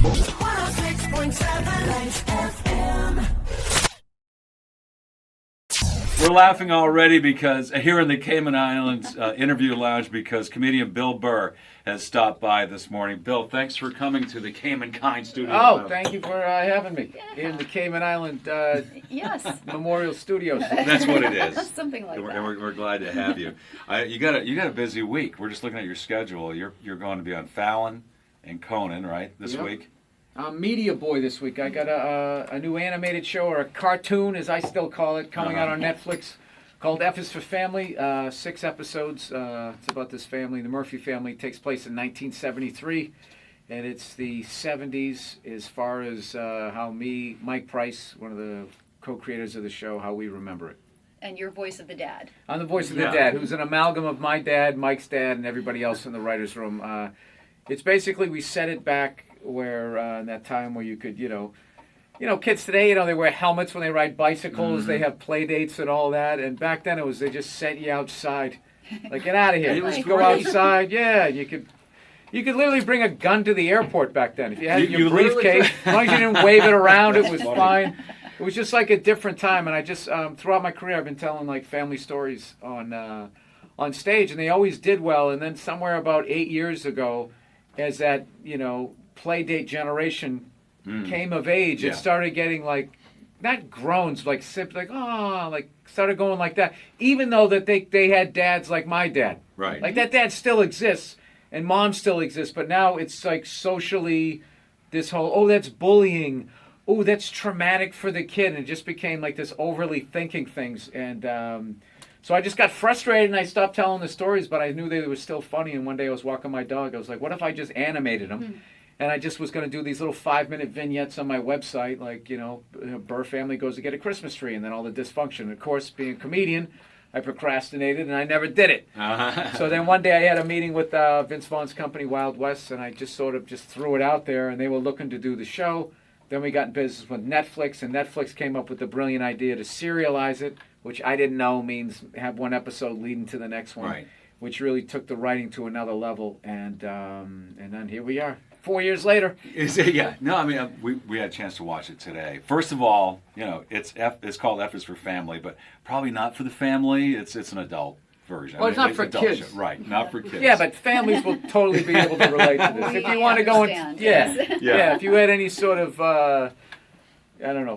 106.7 Lights FM. We're laughing already because here in the Cayman Islands interview lounge because comedian Bill Burr has stopped by this morning. Bill, thanks for coming to the Cayman Kind Studio. Oh, thank you for having me in the Cayman Island Yes. Memorial Studios. That's what it is. Something like and that. we're glad to have you. You got a busy week. We're just looking at your schedule. You're going to be on Fallon and Conan, right, this Yep. week? I'm Media Boy this week. I got a new animated show, or a cartoon, as I still call it, coming out on Netflix called F is for Family. 6 episodes. It's about this family, the Murphy family. It takes place in 1973, and it's the 70s as far as how Mike Price, one of the co-creators of the show, how we remember it. And your voice of the dad. I'm the voice of the Yeah. dad, who's an amalgam of my dad, Mike's dad, and everybody else in the writer's room. It's basically, we set it back where in that time where you could, kids today, they wear helmets when they ride bicycles. Mm-hmm. They have play dates and all that. And back then it was, they just sent you outside. Like, get out of here. It was Go great. outside. Yeah, you could literally bring a gun to the airport back then. If you had You your literally briefcase, as long as you didn't wave it around, it was fine. It was just like a different time. And I just, throughout my career, I've been telling like family stories on stage, and they always did well. And then somewhere about 8 years ago, as that, play date generation came of age, Yeah. it started getting like, not groans, like started going like that. Even though that they had dads like my dad. Right. Like that dad still exists and mom still exists, but now it's like socially this whole, oh, that's bullying. Oh, that's traumatic for the kid. And it just became like this overly thinking things. And so I just got frustrated and I stopped telling the stories, but I knew they were still funny. And one day I was walking my dog. I was like, what if I just animated them? And I just was going to do these little 5-minute vignettes on my website, like, Burr family goes to get a Christmas tree and then all the dysfunction. Of course, being a comedian, I procrastinated and I never did it. So then one day I had a meeting with Vince Vaughn's company, Wild West, and I just sort of just threw it out there, and they were looking to do the show. Then we got in business with Netflix, and Netflix came up with the brilliant idea to serialize it, which I didn't know means have one episode leading to the next one, Right. which really took the writing to another level. And then here we are, 4 years later. Yeah. No, I mean, we had a chance to watch it today. First of all, it's called F is for Family, but probably not for the family. It's an adult version. Well, it's not for adult kids. show. Right, not for kids. Yeah, but families will totally be able to relate to this. If you want to go and understand, yeah, yes. if you had any sort of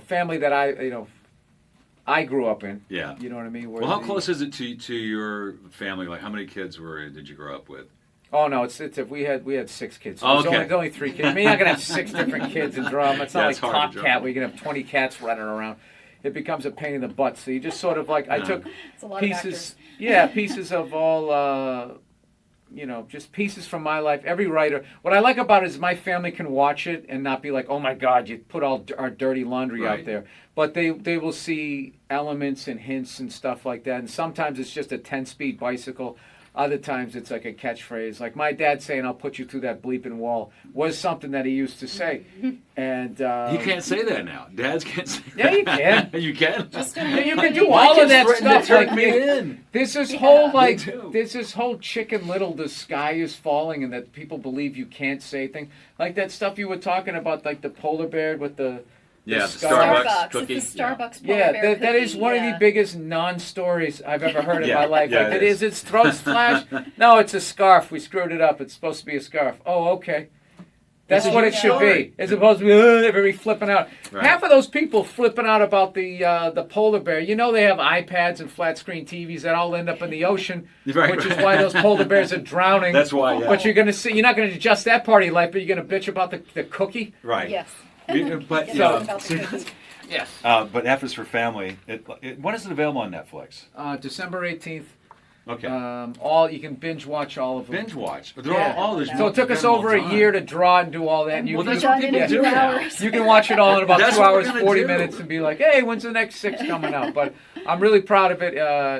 family that I grew up in. Yeah. You know what I mean? Where Well, how close is it to your family? Like, how many kids did you grow up with? Oh no, it's if we had 6 kids. So Oh, there's okay. only 3 kids. I mean, you're not gonna have 6 different kids in drama. It's not Yeah, it's like hard to Top drum. Cat where you can have 20 cats running around. It becomes a pain in the butt. So you just sort of like I took It's a lot of pieces, actors. pieces of all, just pieces from my life. Every writer. What I like about it is my family can watch it and not be like, oh my God, you put all our dirty laundry Right. out there. But they will see elements and hints and stuff like that. And sometimes it's just a 10-speed bicycle. Other times it's like a catchphrase. Like my dad saying, I'll put you through that bleeping wall, was something that he used to say. And You can't say that now. Dads can't say Yeah, that. you can. You can? Yeah, you can do all of that stuff. Turn Like, me in. There's this Yeah. whole too. there's this whole Chicken Little, the sky is falling, and that people believe you can't say things like that stuff you were talking about, like the polar bear with the Yeah, the Starbucks Starbucks. cookie. It's the Starbucks polar yeah, bear that is cookie, one of yeah. the biggest non-stories I've ever heard in Yeah, my life. yeah, Like it it is its throat splash. No, it's a scarf. We screwed it up. It's supposed to be a scarf. Oh, okay. That's This is what your it should story. be. It's supposed to be everybody flipping out. Right. Half of those people flipping out about the polar bear. They have iPads and flat screen TVs that all end up in the ocean, Right, which is right. why those polar bears are drowning. That's why, yeah. But you're not going to adjust that part of your life, but you're going to bitch about the cookie. Right. Yes. But Get out about the see, cookies. Yes. but F is for Family. When is it available on Netflix? December 18th. Okay. You can binge watch all of them. Binge watch. They're Yeah. all there's So it took us over a year to draw and do all that. And And Well, we'll that's be what done in people a few do now. hours. You can watch it all in about That's 2 what we're hours, gonna 40 do. minutes, and be like, hey, when's the next 6 coming out? But I'm really proud of it.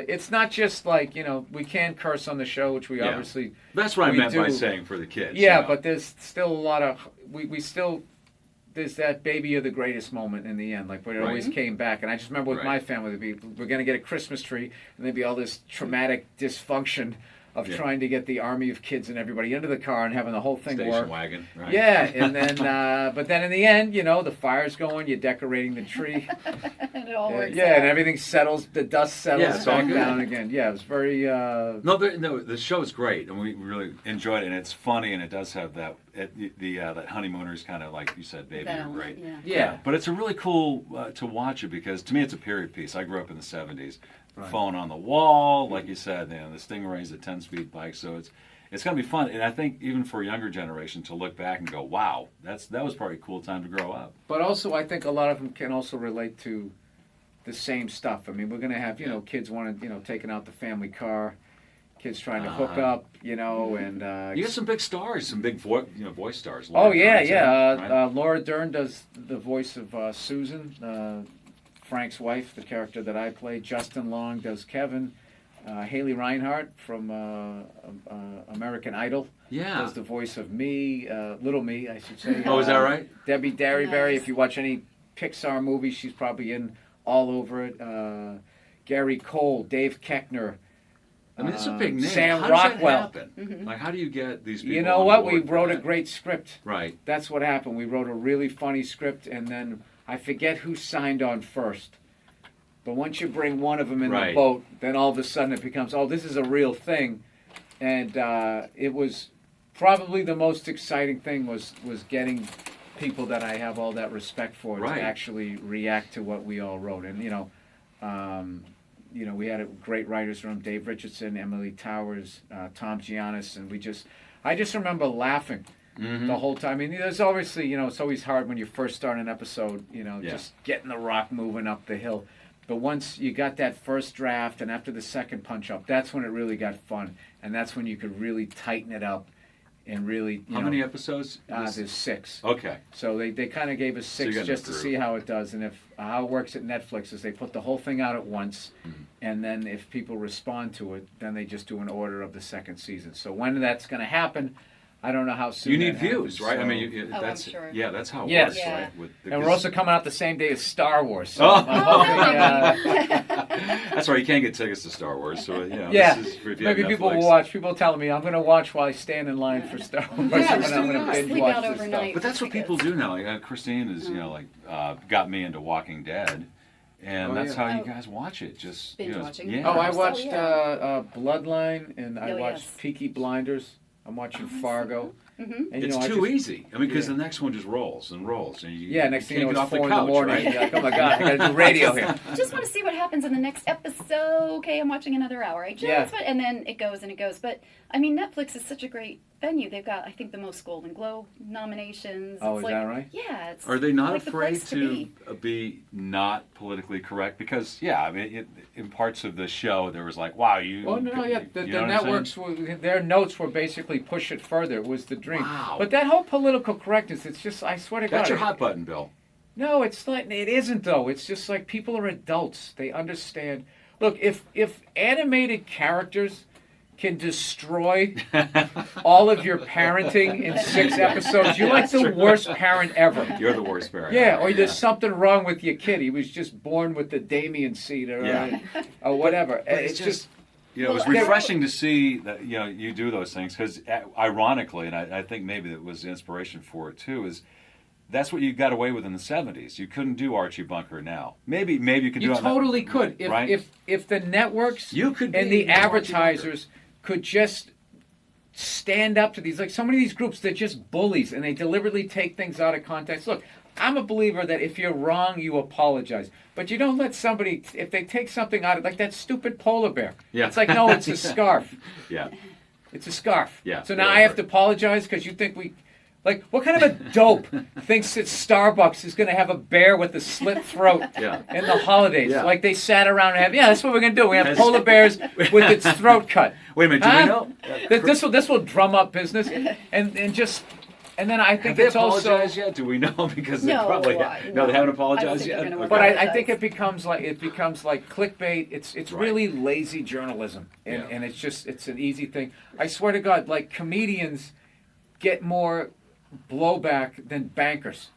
It's not just like, we can curse on the show, which we Yeah. obviously, That's what I we meant by do. saying for the kids. yeah, but there's still a lot of, there's that baby of the greatest moment in the end, like when it always Right. came back. And I just remember with Right. my family, we're going to get a Christmas tree, and there'd be all this traumatic dysfunction of Yeah. trying to get the army of kids and everybody into the car and having the whole thing Station work. wagon, right? Yeah, and then but then in the end, the fire's going, you're decorating the tree. And it all works Yeah, out. and everything settles, the dust settles Yeah, it's all back good. down again. Yeah, it was very. No, the show is great, and we really enjoyed it. And it's funny, and it does have that that honeymooners kind of like you said, baby, That you're element, great. yeah. Yeah. But it's a really cool to watch it because to me it's a period piece. I grew up in the '70s, Right. phone on the wall, like you said, the Stingray's a 10-speed bike, so it's going to be fun. And I think even for a younger generation to look back and go, wow, that was probably a cool time to grow up. But also, I think a lot of them can also relate to the same stuff. I mean, we're going to have, kids wanting, taking out the family car, kids trying to hook up, and. You got some big stars, some big voice stars. Oh, Laura yeah, Dern's in it, yeah. right? Laura Dern does the voice of Susan, Frank's wife, the character that I play. Justin Long does Kevin. Haley Reinhardt from American Idol Yeah. does the voice of me, Little Me, I should say. Oh, is that right? Debbie Derryberry, Nice. if you watch any Pixar movies, she's probably in all over it. Gary Cole, Dave Keckner. I mean, it's a big name. Sam how does Rockwell. that happen? Like, how do you get these people? You know on what? board We for wrote a that? great script. Right. That's what happened. We wrote a really funny script, and then I forget who signed on first. But once you bring one of them in Right. the boat, then all of a sudden it becomes, oh, this is a real thing. And it was probably the most exciting thing was getting people that I have all that respect for Right. to actually react to what we all wrote. And, we had a great writers room, Dave Richardson, Emily Towers, Tom Giannis, and I just remember laughing the whole time. I mean, there's obviously, it's always hard when you first start an episode, Yeah. just getting the rock moving up the hill. But once you got that first draft and after the second punch up, that's when it really got fun. And that's when you could really tighten it up and really, How many episodes? there's 6. Okay. So they kind of gave us So you 6 got just enough to groove. see how it does. And how it works at Netflix is they put the whole thing out at once. Mm-hmm. And then if people respond to it, then they just do an order of the second season. So when that's going to happen, I don't know how soon. You need that views, happens, right? I so- mean, I'm that's sure. yeah, that's how it Yes. works, Yeah. right? And we're also coming out the same day as Star Wars. So Oh. I'm hoping, that's right. You can't get tickets to Star Wars, so yeah, This is for if you maybe have people will Netflix. watch. People telling me I'm going to watch while I stand in line for Star Wars. Yeah, I'm just going do to that. binge Sleep watch out this overnight. stuff. But that's what people do now. Like, Christine is, got me into Walking Dead, and Oh, that's yeah. how you Oh. guys watch it. Just Binge watching. Yeah. Oh, I Oh, watched yeah. Bloodline, and I Oh, watched yes. Peaky Blinders. I'm watching Fargo. Mm-hmm. And, It's I too just- east. I mean, because Yeah. the next one just rolls and rolls, and you Yeah, next thing you can't know, get it's off the 4 in the couch, morning. right? You're like, oh my God, I got to do radio here. Just want to see what happens in the next episode. Okay, I'm watching another hour. And then it goes and it goes. But I mean, Netflix is such a great venue. They've got, I think, the most Golden Globe nominations. Oh, It's is like, that right? Yeah. It's Are they not like the afraid place to be. be not politically correct? Because I mean, in parts of the show, there was like, "Wow, you." Well, no, yeah, the you know what I'm networks, their notes were basically push it further. It was the dream. Wow. But that whole political correctness, it's just, I swear to God. That's your hot button, Bill. No, it's not. It isn't though. It's just like people are adults. They understand. Look, if animated characters can destroy all of your parenting in 6 episodes, you're like the worst parent ever. You're the worst parent. Yeah, or there's something wrong with your kid. He was just born with the Damien seed or, Yeah. or whatever. But It's just it was Well, refreshing to see that you do those things because, ironically, and I think maybe that was the inspiration for it too, is that's what you got away with in the '70s. You couldn't do Archie Bunker now. Maybe you could do you it. totally could. If right? if the networks You could and be the Archie advertisers could just stand up to these, like some of these groups, they're just bullies and they deliberately take things out of context. Look, I'm a believer that if you're wrong, you apologize. But you don't let somebody, if they take something out of, like that stupid polar bear. Yeah. It's like, no, it's a scarf. Yeah. It's a scarf. Yeah, So now yeah, I have right. to apologize because you think we, like, what kind of a dope thinks that Starbucks is going to have a bear with a slit throat Yeah. in the holidays? Yeah. Like they sat around and have, that's what we're going to do. We have Has- polar bears with its throat cut. Wait a minute. Do Huh? we know? This will drum up business, and then I Have think they it's also. apologized yet? Do we know? Because they No, probably no. no, they haven't I don't apologized think yet. they're gonna But Okay. I think it becomes like clickbait. It's Right. really lazy journalism, and, Yeah. and it's an easy thing. I swear to God, like comedians get more blowback than bankers.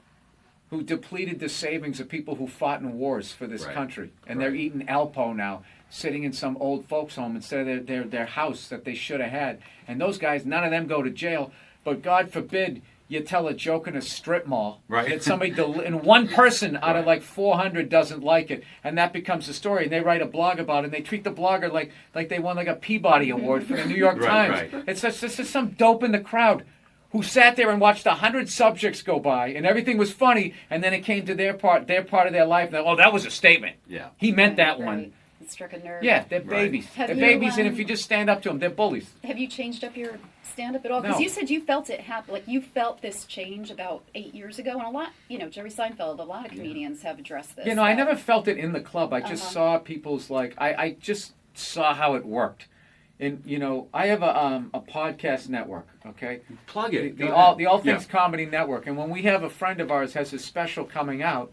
who depleted the savings of people who fought in wars for this Right. country, and Right. they're eating Alpo now, sitting in some old folks' home instead of their house that they should have had. And those guys, none of them go to jail. But God forbid you tell a joke in a strip mall Right. that somebody and one person out of Right. like 400 doesn't like it, and that becomes a story. And they write a blog about it. And they treat the blogger like they won like a Peabody Award for the New York Right, Times. right. It's just some dope in the crowd who sat there and watched 100 subjects go by, and everything was funny. And then it came to their part of their life. And, oh, that was a statement. Yeah. He meant that Right. one. It struck a nerve. Yeah, they're Right. babies. Have They're you, babies, and if you just stand up to them, they're bullies. Have you changed up your stand-up at all? Because No. you said you felt it happen. Like, you felt this change about 8 years ago, and a lot, Jerry Seinfeld, a lot of comedians have addressed this. I that- never felt it in the club. I just Uh-huh. saw people's I just saw how it worked. And I have a podcast network. Okay, Plug it. the Go All ahead. Things Comedy Network. And when we have a friend of ours has a special coming out,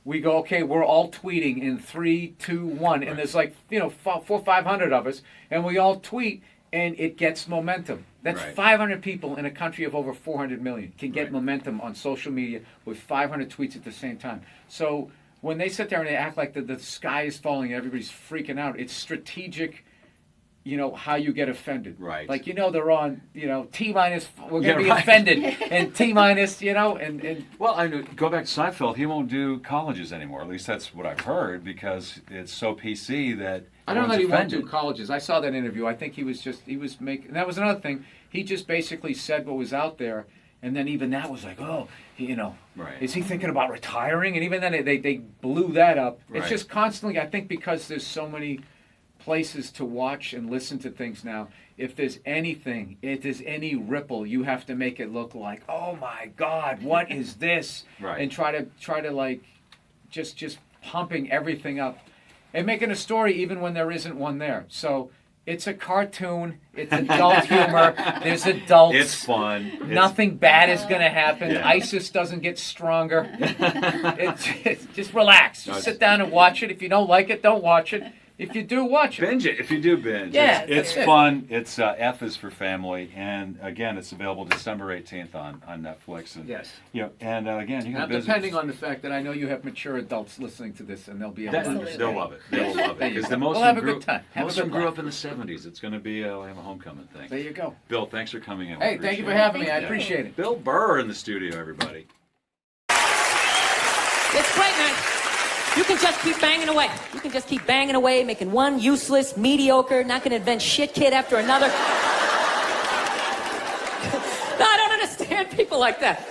we go, okay, we're all tweeting in 3, 2, 1, and Right. there's 400-500 of us, and we all tweet, and it gets momentum. That's Right. 500 people in a country of over 400 million can get Right. momentum on social media with 500 tweets at the same time. So when they sit there and they act like the sky is falling and everybody's freaking out, it's strategic. How you get offended. Right. Like, they're on, T minus, we're going to Yeah, be right. offended. And T minus, and Well, I know, go back to Seinfeld. He won't do colleges anymore. At least that's what I've heard, because it's so PC that I don't know that everyone's he won't offended. do colleges. I saw that interview. I think he was making, and that was another thing. He just basically said what was out there. And then even that was like, Right. is he thinking about retiring? And even then they blew that up. It's Right. just constantly, I think because there's so many places to watch and listen to things now, if there's any ripple, you have to make it look like, oh my God, what is this? Right. And try to like just pumping everything up and making a story even when there isn't one there. So it's a cartoon, it's adult humor, there's adults. It's fun. It's- Nothing bad is going to happen. Yeah. ISIS doesn't get stronger. it's just relax. No, Just it's- sit down and watch it. If you don't like it, don't watch it. If you do, watch it. Binge it if you do binge. Yeah, it's that's it. fun. It's F is for family, and again, it's available December 18th on Netflix. And Yes. and again, you Now, can visit. depending on the fact that I know you have mature adults listening to this, and they'll be able to Absolutely. understand. They'll love it. They'll love it There you because go. the most We'll of have them a good time. Have a Most good of them grew laugh. up in the 70s. It's going to be a homecoming thing. There you go. Bill, thanks for coming in. We Hey, thank you for appreciate having me. I Thank you. appreciate it. Bill Burr in the studio, everybody. It's great, man. You can just keep banging away. You can just keep banging away, making one useless, mediocre, not going to invent shit kid after another. No, I don't understand people like that.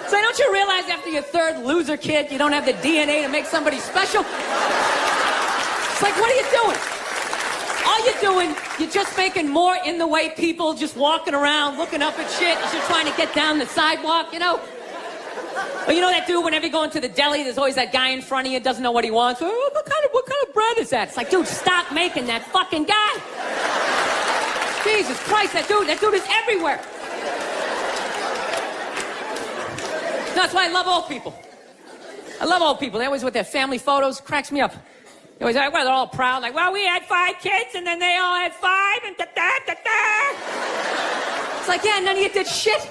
So don't you realize after your third loser kid, you don't have the DNA to make somebody special? It's like, what are you doing? All you're doing, you're just making more in the way people just walking around, looking up at shit as you're trying to get down the sidewalk, Well, you know that dude, whenever you go into the deli, there's always that guy in front of you, doesn't know what he wants. Oh, what kind of bread is that? It's like, dude, stop making that fucking guy. Jesus Christ, that dude is everywhere. That's why I love old people. I love old people. They always with their family photos, cracks me up. They always like, well, they're all proud, like, well, we had 5 kids, and then they all had 5, and da-da-da-da. It's like, yeah, none of you did shit.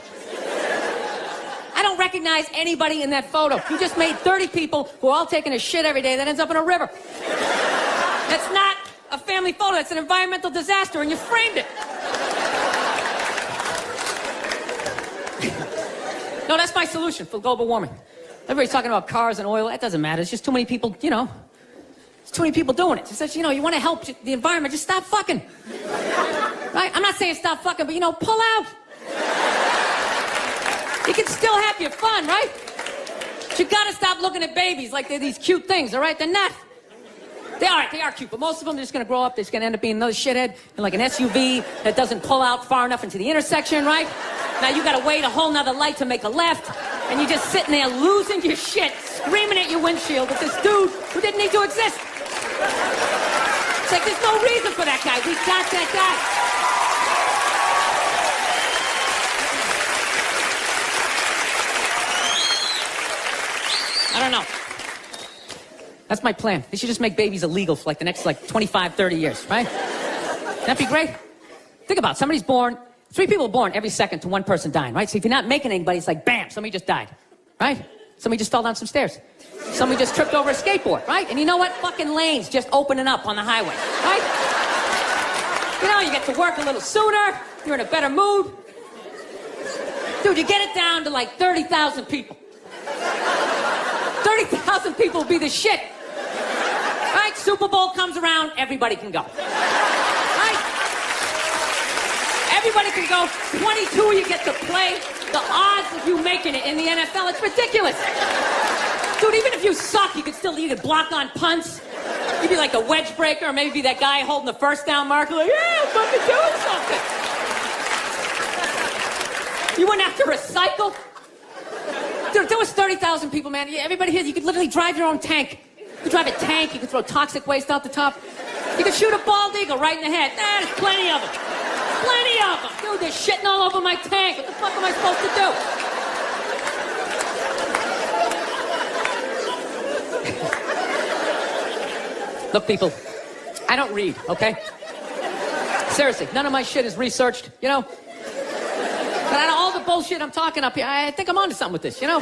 I don't recognize anybody in that photo. You just made 30 people who are all taking a shit every day that ends up in a river. That's not a family photo. That's an environmental disaster, and you framed it. No, that's my solution for global warming. Everybody's talking about cars and oil. That doesn't matter. It's just too many people, It's too many people doing it. It's just, you want to help the environment. Just stop fucking. Right? I'm not saying stop fucking, but, pull out. You can still have your fun, right? But you gotta stop looking at babies like they're these cute things, all right? They're not. They are cute, but most of them are just gonna grow up, they're just gonna end up being another shithead in like an SUV that doesn't pull out far enough into the intersection, right? Now you gotta wait a whole nother light to make a left, and you're just sitting there losing your shit, screaming at your windshield with this dude who didn't need to exist. It's like there's no reason for that guy. We got that guy. I don't know. That's my plan. They should just make babies illegal for the next 25, 30 years, right? That'd be great. Think about it. Somebody's born, 3 people born every second to 1 person dying, right? So if you're not making anybody, it's like, bam, somebody just died, right? Somebody just fell down some stairs. Somebody just tripped over a skateboard, right? And you know what? Fucking lanes just opening up on the highway, right? You know, you get to work a little sooner. You're in a better mood. Dude, you get it down to like 30,000 people. 30,000 people will be the shit. Right? Super Bowl comes around, everybody can go. Right? Everybody can go. 22 you get to play. The odds of you making it in the NFL, it's ridiculous. Dude, even if you suck, you could block on punts. You'd be like the wedge breaker, or maybe be that guy holding the first down marker, like, yeah, I'm fucking doing something. You wouldn't have to recycle. Dude, if there was 30,000 people, man, everybody here, you could literally drive your own tank. You could drive a tank, you could throw toxic waste out the top. You could shoot a bald eagle right in the head. There's plenty of them. Plenty of them. Dude, they're shitting all over my tank. What the fuck am I supposed to do? Look, people, I don't read, okay? Seriously, none of my shit is researched, you know? But out of all the bullshit I'm talking up here, I think I'm onto something with this, you know?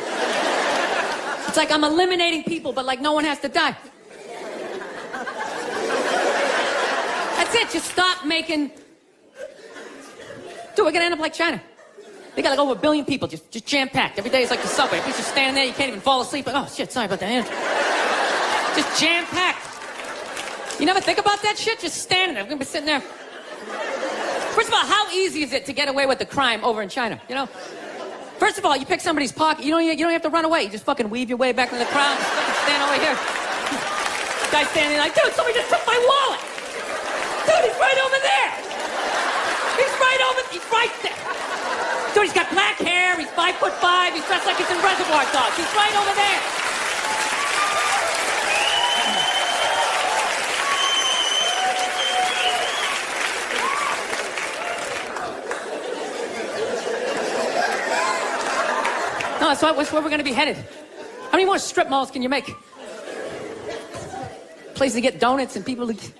It's like I'm eliminating people, but like no one has to die. That's it, just stop making... Dude, we're gonna end up like China. They got like over 1 billion people, just jam-packed. Every day is like the subway. Everybody's just standing there, you can't even fall asleep. Like, oh, shit, sorry about that. Just jam-packed. You never think about that shit? Just standing there. We're gonna be sitting there. First of all, how easy is it to get away with the crime over in China, you know? First of all, you pick somebody's pocket, you don't have to run away. You just fucking weave your way back into the crowd, just fucking stand over here. Guy's standing there like, dude, somebody just took my wallet. Dude, he's right over there. He's right there. Dude, he's got black hair, he's 5'5", he's dressed like he's in Reservoir Dogs. He's right over there. No, that's where we're going to be headed. How many more strip malls can you make? Places to get donuts and people to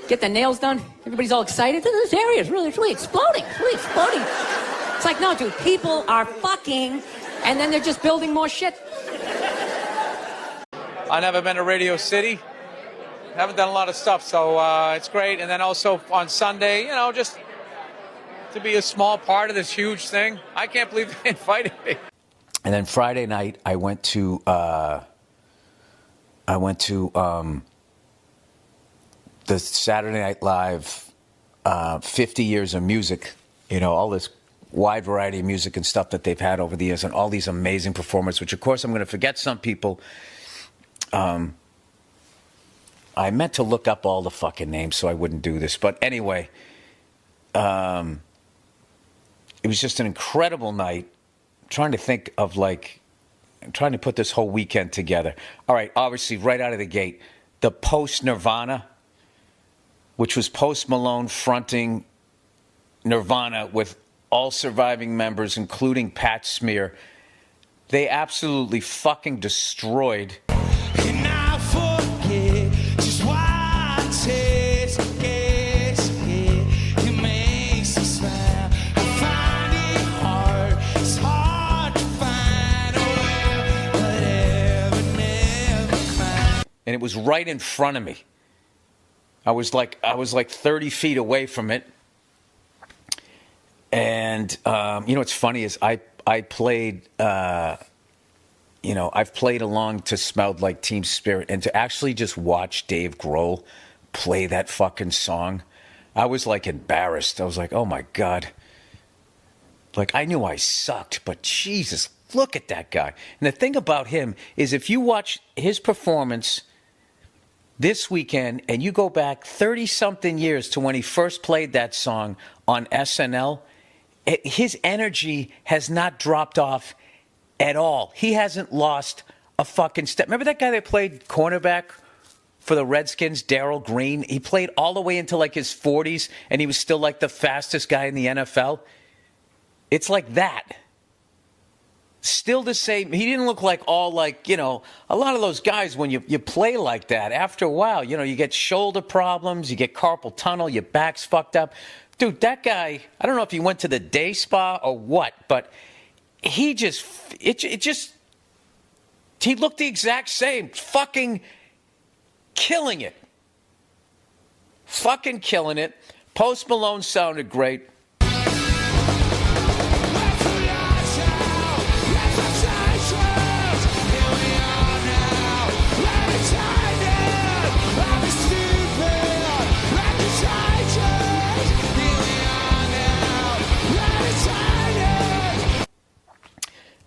get their nails done. Everybody's all excited. This area is really exploding. It's really exploding. It's like, no, dude, people are fucking, and then they're just building more shit. I've never been to Radio City. Haven't done a lot of stuff, so it's great. And then also on Sunday, you know, just to be a small part of this huge thing. I can't believe they invited me. And then Friday night, I went to the Saturday Night Live 50 years of music, you know, all this wide variety of music and stuff that they've had over the years, and all these amazing performers, which of course I'm going to forget some people. I meant to look up all the fucking names so I wouldn't do this, but anyway, it was just an incredible night. Trying to think of trying to put this whole weekend together. All right, obviously, right out of the gate, the post-Nirvana, which was Post Malone fronting Nirvana with all surviving members, including Pat Smear. They absolutely fucking destroyed. And I forget just why I taste it makes me smile. I find it hard. It's hard to find whatever never find. And it was right in front of me. I was like 30 feet away from it. And you know what's funny is I played I've played along to Smelled Like Teen Spirit, and to actually just watch Dave Grohl play that fucking song, I was like embarrassed. I was like, oh my God. Like, I knew I sucked, but Jesus, look at that guy. And the thing about him is, if you watch his performance this weekend and you go back 30-something years to when he first played that song on SNL, his energy has not dropped off at all. He hasn't lost a fucking step. Remember that guy that played cornerback for the Redskins, Darryl Green? He played all the way into like his 40s, and he was still like the fastest guy in the NFL. It's like that. Still the same. He didn't look like all like, you know, a lot of those guys, when you play like that, after a while, you know, you get shoulder problems, you get carpal tunnel, your back's fucked up. Dude, that guy, I don't know if he went to the day spa or what, but he just, He looked the exact same. Fucking killing it. Fucking killing it. Post Malone sounded great.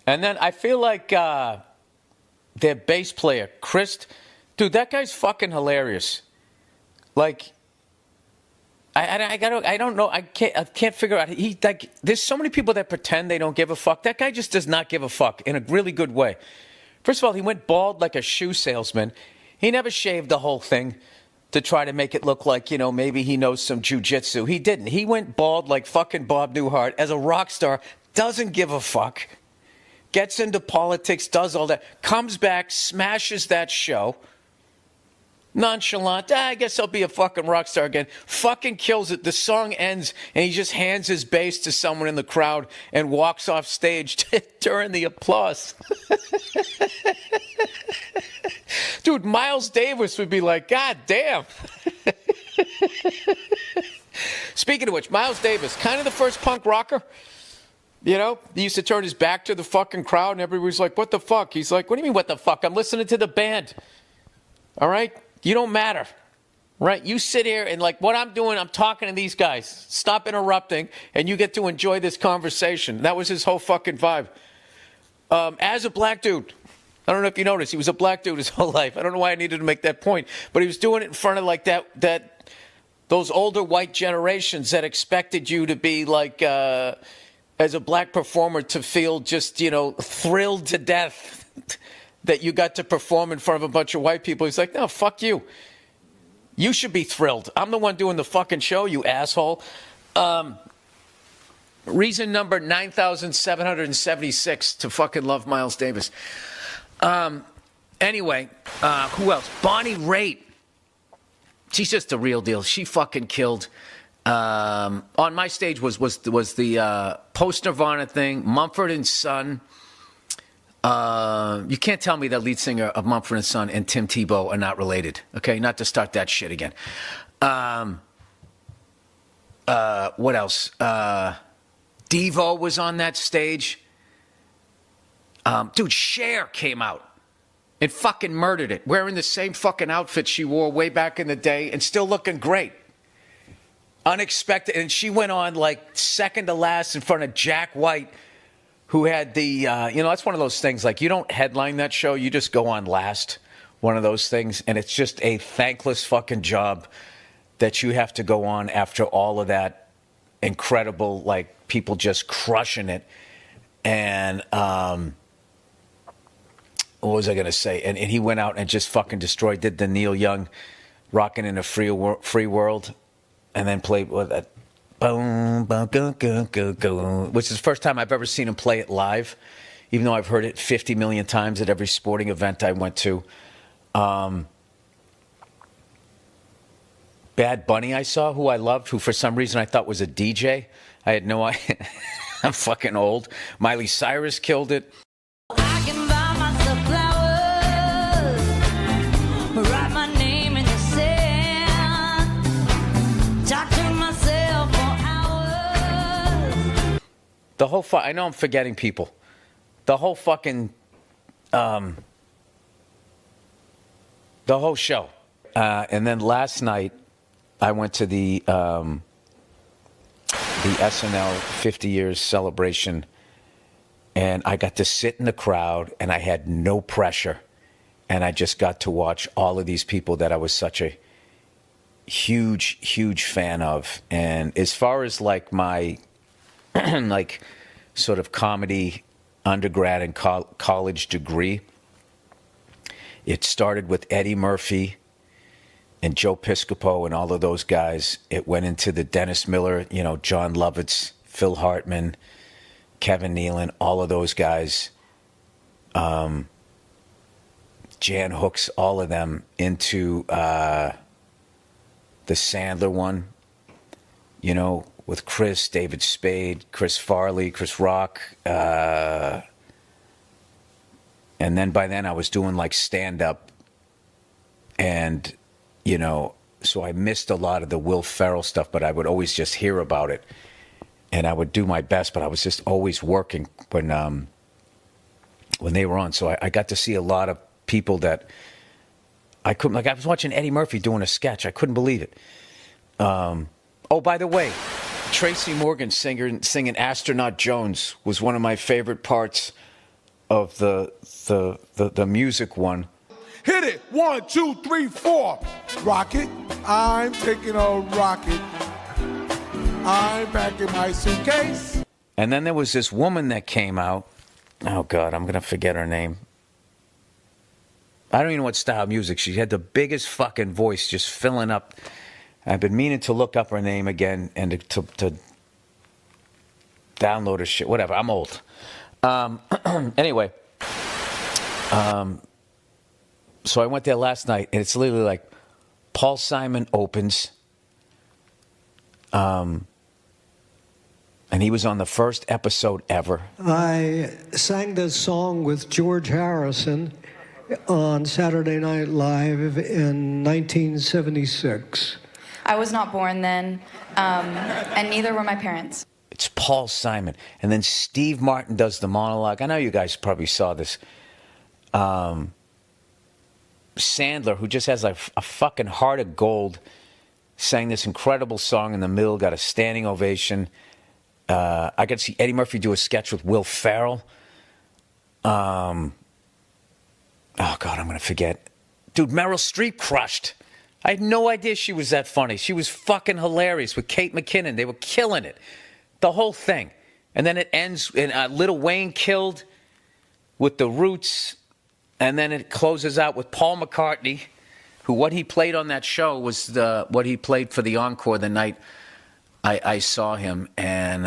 And then I feel like their bass player, Chris, dude, that guy's fucking hilarious. Like, I don't know. I can't figure out. There's so many people that pretend they don't give a fuck. That guy just does not give a fuck in a really good way. First of all, he went bald like a shoe salesman. He never shaved the whole thing to try to make it look like, maybe he knows some jujitsu. He didn't. He went bald like fucking Bob Newhart as a rock star. Doesn't give a fuck. Gets into politics, does all that. Comes back, smashes that show. Nonchalant. I guess I'll be a fucking rock star again. Fucking kills it. The song ends and he just hands his bass to someone in the crowd and walks off stage during the applause. Dude, Miles Davis would be like, God damn. Speaking of which, Miles Davis, kind of the first punk rocker. He used to turn his back to the fucking crowd and everybody's like, what the fuck? He's like, what do you mean, what the fuck? I'm listening to the band. All right? You don't matter, right? You sit here and like what I'm doing, I'm talking to these guys. Stop interrupting and you get to enjoy this conversation. That was his whole fucking vibe. As a black dude, I don't know if you noticed, he was a black dude his whole life. I don't know why I needed to make that point, but he was doing it in front of like those older white generations that expected you to be like, as a black performer to feel just, thrilled to death that you got to perform in front of a bunch of white people. He's like, no, fuck you. You should be thrilled. I'm the one doing the fucking show, you asshole. Reason number 9,776 to fucking love Miles Davis. Anyway, who else? Bonnie Raitt. She's just the real deal. She fucking killed. On my stage was the post-Nirvana thing, Mumford & Son. You can't tell me that lead singer of Mumford & Son and Tim Tebow are not related, okay? Not to start that shit again. What else? Devo was on that stage. Dude, Cher came out and fucking murdered it, wearing the same fucking outfit she wore way back in the day and still looking great. Unexpected. And she went on like second to last in front of Jack White, who had the, that's one of those things, like you don't headline that show, you just go on last, one of those things, and it's just a thankless fucking job that you have to go on after all of that incredible, like, people just crushing it. And, what was I going to say? And he went out and just fucking destroyed, did the Neil Young Rockin' in a Free World, and then played with that. Boom, boom, go, go, go, go, which is the first time I've ever seen him play it live, even though I've heard it 50 million times at every sporting event I went to. Bad Bunny I saw, who I loved, who for some reason I thought was a DJ. I had no idea. I'm fucking old. Miley Cyrus killed it. I can buy myself flowers, write my name in the sand, talk to myself for hours. The whole I know I'm forgetting people. The whole fucking the whole show. And then last night I went to the SNL 50 years celebration, and I got to sit in the crowd and I had no pressure, and I just got to watch all of these people that I was such a huge fan of. And as far as like my like sort of comedy undergrad and college degree, it started with Eddie Murphy and Joe Piscopo and all of those guys. It went into the Dennis Miller, John Lovitz, Phil Hartman, Kevin Nealon, all of those guys, Jan Hooks, all of them, into the Sandler one, with Chris, David Spade, Chris Farley, Chris Rock, and And then by then I was doing like stand-up. And, you know, so I missed a lot of the Will Ferrell stuff, but I would always just hear about it. And I would do my best, but I was just always working when they were on. So I got to see a lot of people that I couldn't, like I was watching Eddie Murphy doing a sketch. I couldn't believe it. Oh, by the way, Tracy Morgan singing Astronaut Jones was one of my favorite parts of the music one. Hit it. 1, 2, 3, 4. Rocket. I'm taking a rocket. I'm packing my suitcase. And then there was this woman that came out. Oh, God, I'm going to forget her name. I don't even know what style of music. She had the biggest fucking voice just filling up. I've been meaning to look up her name again and to download her shit. Whatever, I'm old. Anyway. So I went there last night, and it's literally like Paul Simon opens. And he was on the first episode ever. I sang this song with George Harrison on Saturday Night Live in 1976. I was not born then, and neither were my parents. It's Paul Simon. And then Steve Martin does the monologue. I know you guys probably saw this. Sandler, who just has a fucking heart of gold, sang this incredible song in the middle, got a standing ovation. I got to see Eddie Murphy do a sketch with Will Ferrell. Oh, God, I'm going to forget. Dude, Meryl Streep crushed. I had no idea she was that funny. She was fucking hilarious with Kate McKinnon. They were killing it. The whole thing. And then it ends in Lil Wayne killed with the Roots. And then it closes out with Paul McCartney, who what he played on that show was what he played for the encore the night I saw him. And,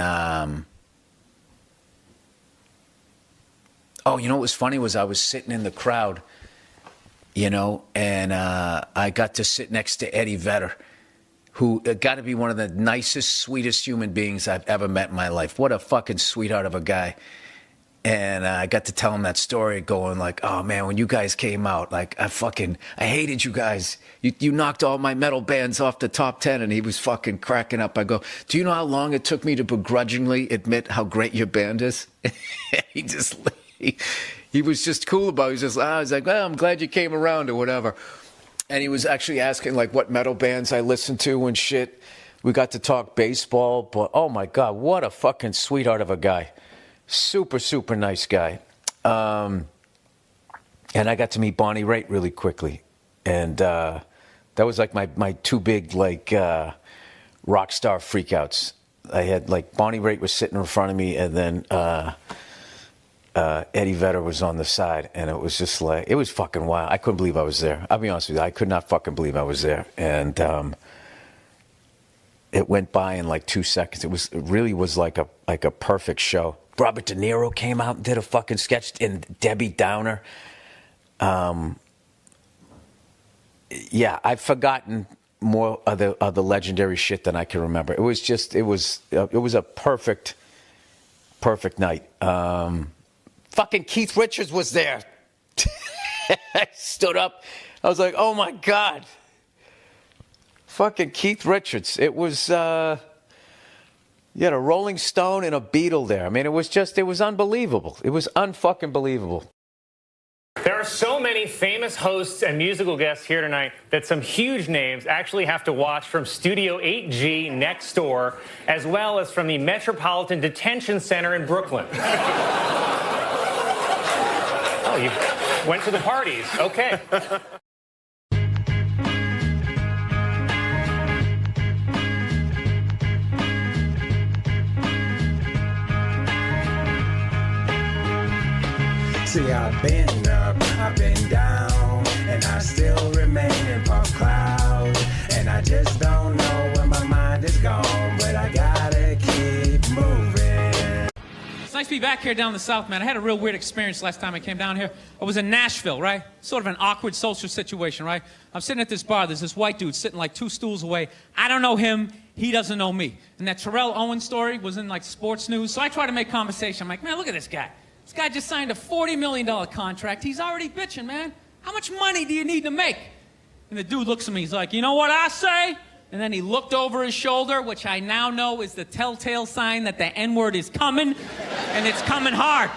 oh, you know what was funny was I was sitting in the crowd, you know, and I got to sit next to Eddie Vedder, who got to be one of the nicest, sweetest human beings I've ever met in my life. What a fucking sweetheart of a guy. And I got to tell him that story going like, oh, man, when you guys came out, like, I hated you guys. You knocked all my metal bands off the top 10. And he was fucking cracking up. I go, do you know how long it took me to begrudgingly admit how great your band is? He was just cool about it. He was just, I was like, well, I'm glad you came around or whatever. And he was actually asking, like, what metal bands I listened to and shit. We got to talk baseball. But, oh, my God, what a fucking sweetheart of a guy. Super, super nice guy. And I got to meet Bonnie Raitt really quickly. And that was like my two big, like, rock star freakouts. I had, like, Bonnie Raitt was sitting in front of me, and then Eddie Vedder was on the side. And it was just like, it was fucking wild. I couldn't believe I was there. I'll be honest with you. I could not fucking believe I was there. And it went by in like 2 seconds. It really was like a perfect show. Robert De Niro came out and did a fucking sketch, and Debbie Downer. Yeah, I've forgotten more of the legendary shit than I can remember. It was a perfect night. Fucking Keith Richards was there. I stood up. I was like, oh my God. Fucking Keith Richards. It was, you had a Rolling Stone and a Beatle there. I mean, it was unbelievable. It was unfucking believable. There are so many famous hosts and musical guests here tonight that some huge names actually have to watch from Studio 8G next door, as well as from the Metropolitan Detention Center in Brooklyn. Oh, you went to the parties. Okay. See, I've been up, I've been down, and I still remain in pop cloud. And I just don't know where my mind is gone, but I gotta keep moving. It's nice to be back here down in the South, man. I had a real weird experience last time I came down here. I was in Nashville, right? Sort of an awkward social situation, right? I'm sitting at this bar. There's this white dude sitting like 2 stools away. I don't know him. He doesn't know me. And that Terrell Owens story was in like sports news. So I try to make conversation. I'm like, man, look at this guy. This guy just signed a $40 million contract. He's already bitching, man. How much money do you need to make? And the dude looks at me. He's like, you know what I say? And then he looked over his shoulder, which I now know is the telltale sign that the N-word is coming, and it's coming hard.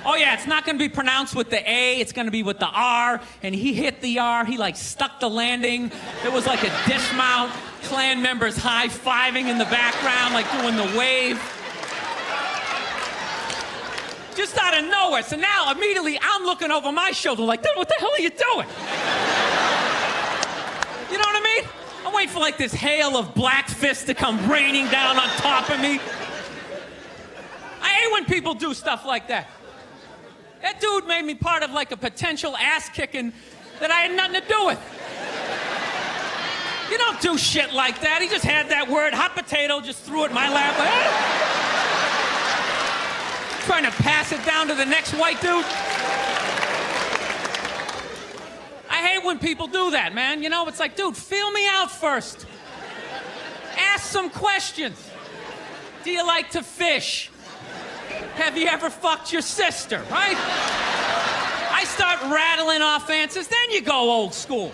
Oh, yeah, it's not going to be pronounced with the A. It's going to be with the R. And he hit the R. He, like, stuck the landing. It was like a dismount. Klan members high-fiving in the background, like doing the wave. Just out of nowhere. So now, immediately, I'm looking over my shoulder like, dude, what the hell are you doing? You know what I mean? I'm waiting for, like, this hail of black fists to come raining down on top of me. I hate when people do stuff like that. That dude made me part of, like, a potential ass-kicking that I had nothing to do with. You don't do shit like that. He just had that word, hot potato, just threw it in my lap. Like, trying to pass it down to the next white dude. I hate when people do that, man. You know, it's like, dude, feel me out first. Ask some questions. Do you like to fish? Have you ever fucked your sister, right? I start rattling off answers, then you go old school.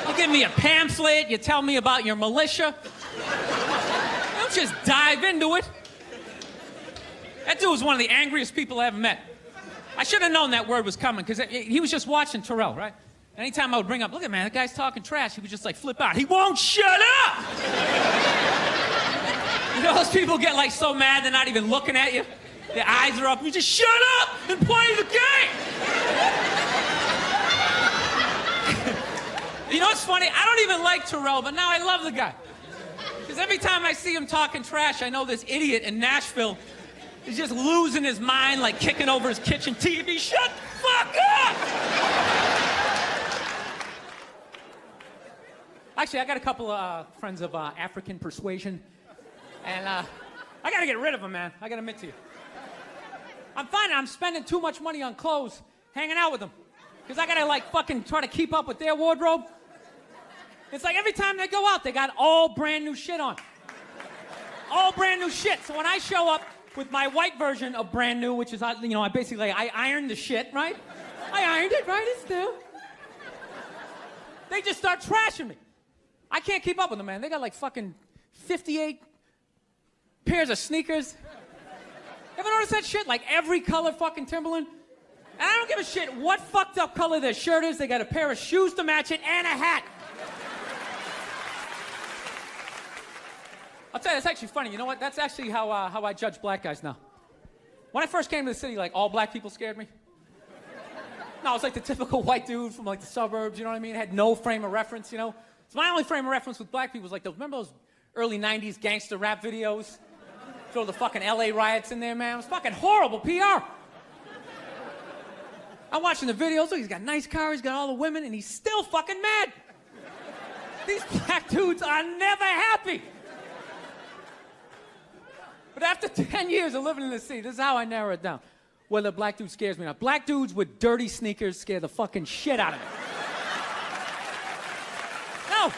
You give me a pamphlet, you tell me about your militia. Don't just dive into it. That dude was one of the angriest people I ever met. I should have known that word was coming, because he was just watching Terrell, right? Anytime I would bring up, look at man, that guy's talking trash, he would just like flip out. He won't shut up! You know those people get like so mad they're not even looking at you? Their eyes are up, you just shut up and play the game! You know what's funny? I don't even like Terrell, but now I love the guy. Because every time I see him talking trash, I know this idiot in Nashville is just losing his mind, like kicking over his kitchen TV. Shut the fuck up! Actually, I got a couple of friends of African persuasion. And I gotta get rid of them, man. I gotta admit to you. I'm finding I'm spending too much money on clothes hanging out with them. Because I gotta like fucking try to keep up with their wardrobe. It's like every time they go out, they got all brand new shit on. All brand new shit. So when I show up with my white version of brand new, which is, you know, I ironed the shit, right? I ironed it, right? It's new. They just start trashing me. I can't keep up with them, man. They got like fucking 58 pairs of sneakers. Ever notice that shit? Like every color fucking Timberland? And I don't give a shit what fucked up color their shirt is. They got a pair of shoes to match it and a hat. I'll tell you, it's actually funny. You know what? That's actually how I judge black guys now. When I first came to the city, like all black people scared me. No, I was like the typical white dude from like the suburbs, you know what I mean? I had no frame of reference, you know? So my only frame of reference with black people was like those, remember those early 90s gangster rap videos? Throw the fucking LA riots in there, man. It was fucking horrible PR. I'm watching the videos, look, he's got a nice car, he's got all the women, and he's still fucking mad. These black dudes are never happy. But after 10 years of living in the city, this is how I narrow it down. Whether a black dude scares me or not. Black dudes with dirty sneakers scare the fucking shit out of me. No.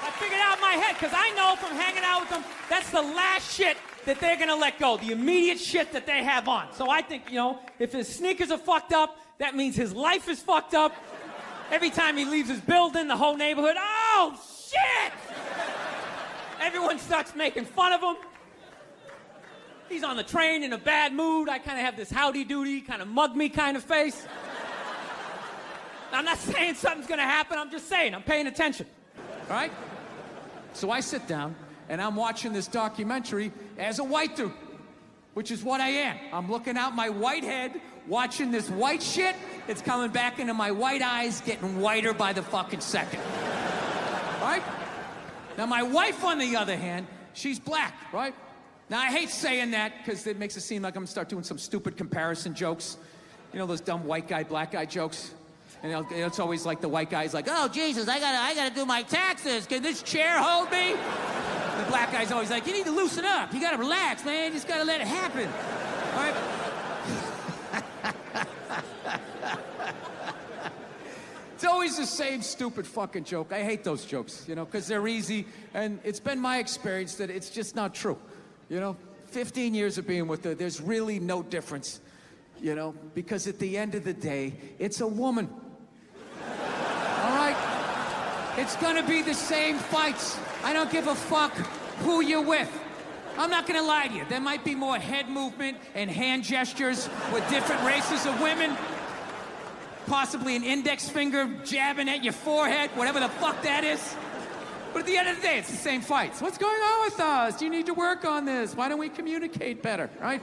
I figured out in my head, because I know from hanging out with them, that's the last shit that they're gonna let go. The immediate shit that they have on. So I think, you know, if his sneakers are fucked up, that means his life is fucked up. Every time he leaves his building, the whole neighborhood, oh, shit! Everyone starts making fun of him. He's on the train in a bad mood. I kind of have this howdy-doody, kind of mug-me kind of face. I'm not saying something's gonna happen, I'm just saying, I'm paying attention. All right? So I sit down, and I'm watching this documentary as a white dude, which is what I am. I'm looking out my white head, watching this white shit. It's coming back into my white eyes, getting whiter by the fucking second. All right? Now, my wife, on the other hand, she's black, right? Now, I hate saying that because it makes it seem like I'm gonna start doing some stupid comparison jokes. You know, those dumb white guy, black guy jokes? And it's always like the white guy's like, oh, Jesus, I gotta do my taxes. Can this chair hold me? The black guy's always like, you need to loosen up. You gotta relax, man. You just gotta let it happen. All right? It's always the same stupid fucking joke. I hate those jokes, you know, because they're easy, and it's been my experience that it's just not true. You know, 15 years of being with her, there's really no difference, you know, because at the end of the day, it's a woman. All right? It's gonna be the same fights. I don't give a fuck who you're with. I'm not gonna lie to you. There might be more head movement and hand gestures with different races of women. Possibly an index finger jabbing at your forehead, whatever the fuck that is. But at the end of the day, it's the same fights. What's going on with us? You need to work on this. Why don't we communicate better, right?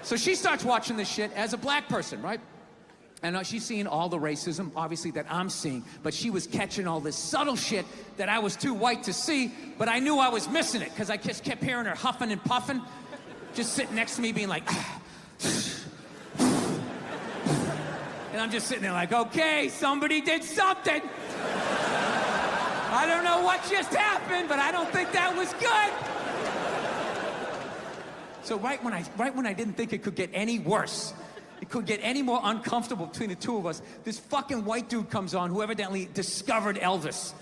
So she starts watching this shit as a black person, right? And she's seeing all the racism, obviously, that I'm seeing. But she was catching all this subtle shit that I was too white to see. But I knew I was missing it, because I just kept hearing her huffing and puffing. Just sitting next to me being like... And I'm just sitting there like, okay, somebody did something. I don't know what just happened, but I don't think that was good. So right when I didn't think it could get any worse, it could get any more uncomfortable between the two of us, this fucking white dude comes on who evidently discovered Elvis.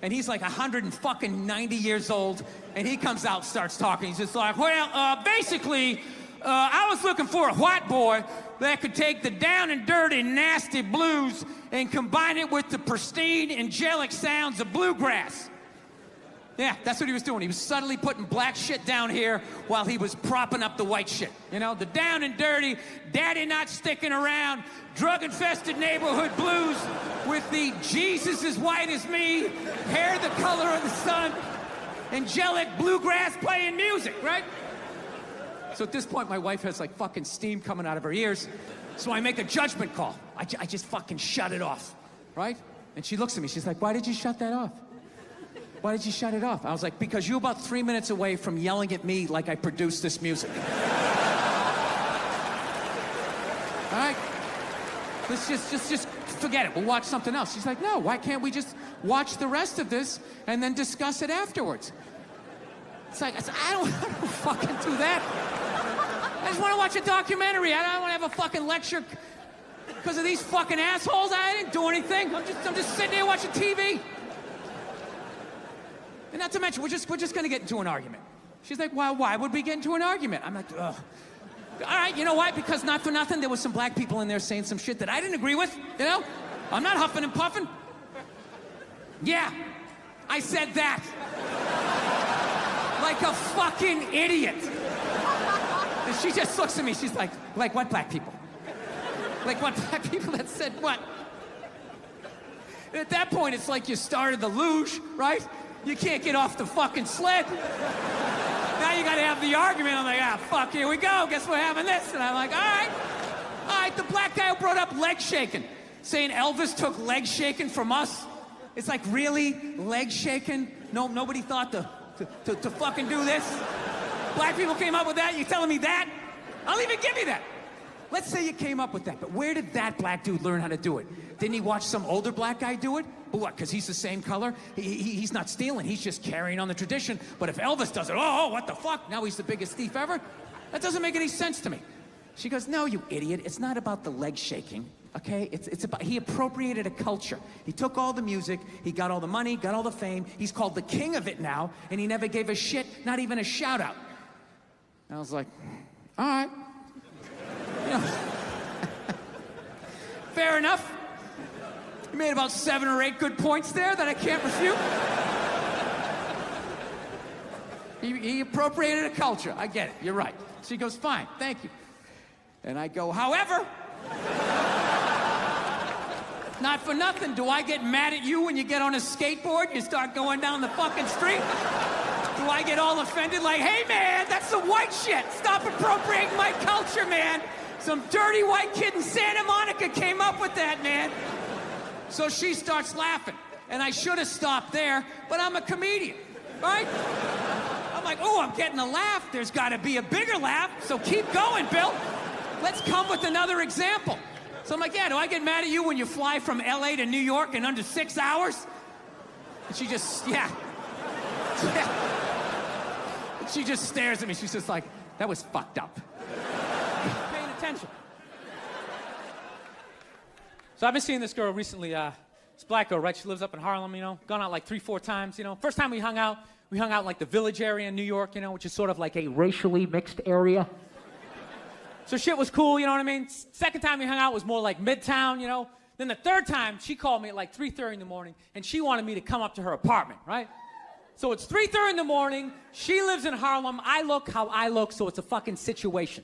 And he's like 190 years old, and he comes out and starts talking. He's just like, well, basically, I was looking for a white boy that could take the down and dirty, nasty blues and combine it with the pristine, angelic sounds of bluegrass. Yeah, that's what he was doing. He was subtly putting black shit down here while he was propping up the white shit. You know, the down and dirty, daddy not sticking around, drug-infested neighborhood blues with the Jesus as white as me, hair the color of the sun, angelic bluegrass playing music, right? So at this point, my wife has like fucking steam coming out of her ears. So I make a judgment call. I just fucking shut it off, right? And she looks at me, she's like, why did you shut that off? Why did you shut it off? I was like, because you're about 3 minutes away from yelling at me like I produced this music. All right? Let's just forget it. We'll watch something else. She's like, no, why can't we just watch the rest of this and then discuss it afterwards? It's like, I don't fucking do that. I just want to watch a documentary. I don't want to have a fucking lecture because of these fucking assholes. I didn't do anything. I'm just sitting here watching TV. And not to mention, we're just going to get into an argument. She's like, well, why would we get into an argument? I'm like, ugh. All right, you know why? Because not for nothing, there was some black people in there saying some shit that I didn't agree with, you know? I'm not huffing and puffing. Yeah, I said that. Like a fucking idiot. And she just looks at me, she's like what black people? Like what black people that said what? And at that point, it's like you started the luge, right? You can't get off the fucking sled. Now you gotta have the argument. I'm like, fuck, here we go. Guess we're having this. And I'm like, all right, the black guy who brought up leg shaking, saying Elvis took leg shaking from us. It's like, really? Leg shaking? No, nobody thought to fucking do this? Black people came up with that? You telling me that? I'll even give you that. Let's say you came up with that, but where did that black dude learn how to do it? Didn't he watch some older black guy do it? But what, because he's the same color? He's not stealing, he's just carrying on the tradition. But if Elvis does it, oh, what the fuck? Now he's the biggest thief ever? That doesn't make any sense to me. She goes, no, you idiot. It's not about the leg shaking, okay? It's about, he appropriated a culture. He took all the music, he got all the money, got all the fame. He's called the king of it now, and he never gave a shit, not even a shout out. And I was like, all right. You know, fair enough. You made about 7 or 8 good points there that I can't refute. He appropriated a culture. I get it. You're right. She goes, fine, thank you. And I go, however, not for nothing, do I get mad at you when you get on a skateboard, you start going down the fucking street? Do I get all offended like, hey man, that's some white shit. Stop appropriating my culture, man. Some dirty white kid in Santa Monica came up with that, man. So she starts laughing. And I should have stopped there, but I'm a comedian, right? I'm like, oh, I'm getting a laugh. There's got to be a bigger laugh, so keep going, Bill. Let's come with another example. So I'm like, yeah, do I get mad at you when you fly from LA to New York in under 6 hours? And she just, yeah. And she just stares at me. She's just like, that was fucked up. Paying attention. So I've been seeing this girl recently, this black girl, right? She lives up in Harlem, you know, gone out like 3-4 times, you know. First time we hung out, We hung out in like the Village area in New York, you know, which is sort of like a racially mixed area. So shit was cool, you know what I mean? Second time we hung out was more like Midtown, you know? Then the third time, she called me at like 3:30 in the morning, and she wanted me to come up to her apartment, right? So it's 3:30 in the morning, she lives in Harlem, I look how I look, so it's a fucking situation.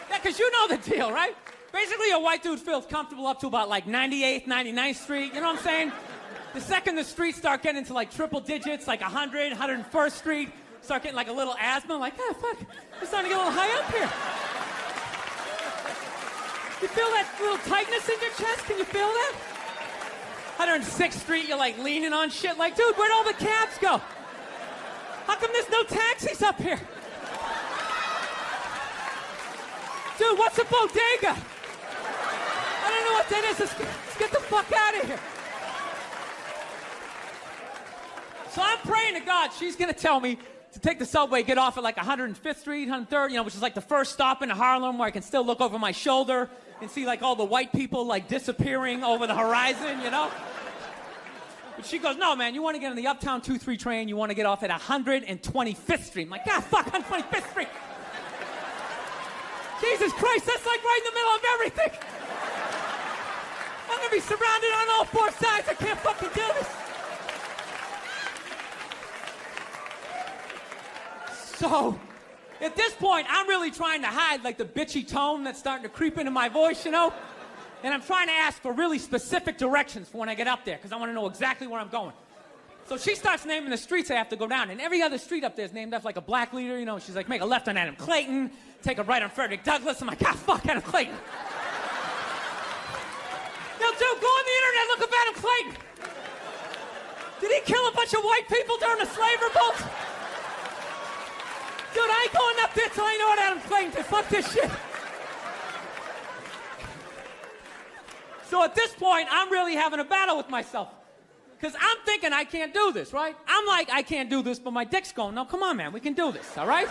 Yeah, because you know the deal, right? Basically, a white dude feels comfortable up to about like 98th, 99th Street, you know what I'm saying? The second the streets start getting into like triple digits, like 100, 101st Street, start getting like a little asthma, like, ah, fuck, it's starting to get a little high up here. You feel that little tightness in your chest? Can you feel that? 106th Street, you're like leaning on shit, like, dude, where'd all the cabs go? How come there's no taxis up here? Dude, what's a bodega? I don't know what that is. Let's get the fuck out of here. So I'm praying to God she's gonna tell me to take the subway, get off at like 105th Street, 103rd, you know, which is like the first stop in Harlem where I can still look over my shoulder and see like all the white people like disappearing over the horizon, you know? But she goes, no, man, you want to get on the Uptown 2-3 train, you want to get off at 125th Street. I'm like, God, fuck, 125th Street. Jesus Christ, that's like right in the middle of everything. I'm going to be surrounded on all four sides. I can't fucking do this. So, at this point, I'm really trying to hide like the bitchy tone that's starting to creep into my voice, you know? And I'm trying to ask for really specific directions for when I get up there, because I want to know exactly where I'm going. So she starts naming the streets I have to go down, and every other street up there is named after like a black leader, you know? She's like, make a left on Adam Clayton, take a right on Frederick Douglass. I'm like, ah, fuck Adam Clayton. Yo, dude, go on the internet, look up Adam Clayton. Did he kill a bunch of white people during the slave revolt? Dude, I ain't going up there till I know what Adam Clayton did. Fuck this shit. So at this point, I'm really having a battle with myself. Because I'm thinking I can't do this, right? I'm like, I can't do this, but my dick's going, no, come on, man, we can do this, all right?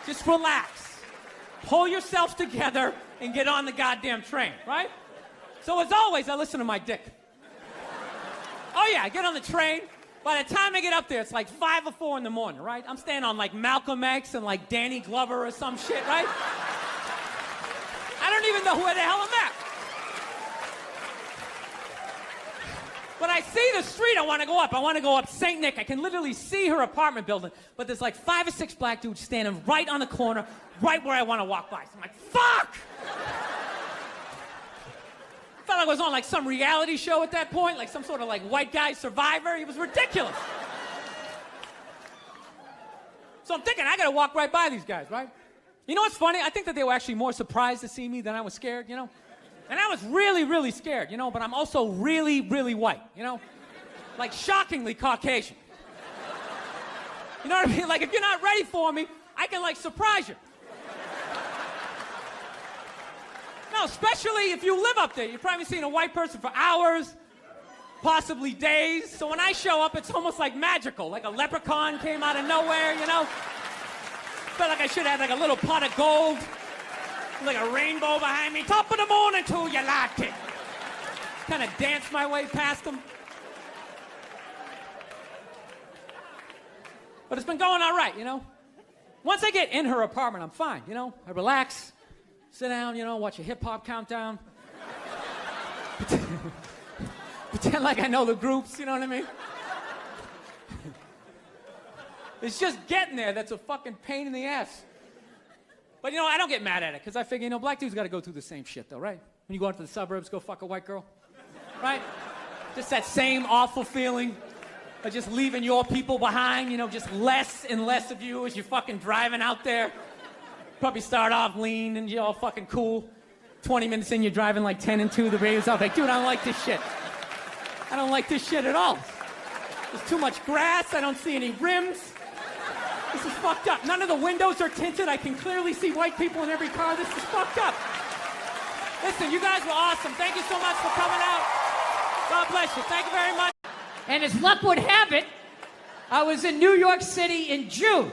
Just relax. Pull yourself together and get on the goddamn train, right? So as always, I listen to my dick. Oh yeah, I get on the train. By the time I get up there, it's like 5 or 4 in the morning, right? I'm staying on like Malcolm X and like Danny Glover or some shit, right? I don't even know where the hell I'm at. But I see the street I want to go up. I want to go up St. Nick. I can literally see her apartment building, but there's like 5 or 6 black dudes standing right on the corner, right where I want to walk by. So I'm like, fuck! I felt like I was on like some reality show at that point, like some sort of like white guy survivor. It was ridiculous. So I'm thinking, I gotta walk right by these guys, right? You know what's funny? I think that they were actually more surprised to see me than I was scared, you know? And I was really, really scared, you know, but I'm also really, really white, you know? Like shockingly Caucasian. You know what I mean? Like if you're not ready for me, I can like surprise you. No, especially if you live up there. You've probably seen a white person for hours, possibly days. So when I show up, it's almost like magical. Like a leprechaun came out of nowhere, you know? Felt like I should have like a little pot of gold, like a rainbow behind me. Top of the morning to you like it. Kind of dance my way past them. But it's been going all right, you know? Once I get in her apartment, I'm fine, you know? I relax. Sit down, you know, watch a hip-hop countdown. Pretend like I know the groups, you know what I mean? It's just getting there that's a fucking pain in the ass. But, you know, I don't get mad at it, because I figure, you know, black dudes got to go through the same shit, though, right? When you go out to the suburbs, go fuck a white girl, right? Just that same awful feeling of just leaving your people behind, you know, just less and less of you as you're fucking driving out there. Probably start off lean and you're all fucking cool. 20 minutes in, you're driving like 10 and 2. The radio's off. Like, dude, I don't like this shit. I don't like this shit at all. There's too much grass. I don't see any rims. This is fucked up. None of the windows are tinted. I can clearly see white people in every car. This is fucked up. Listen, you guys were awesome. Thank you so much for coming out. God bless you. Thank you very much. And as luck would have it, I was in New York City in June,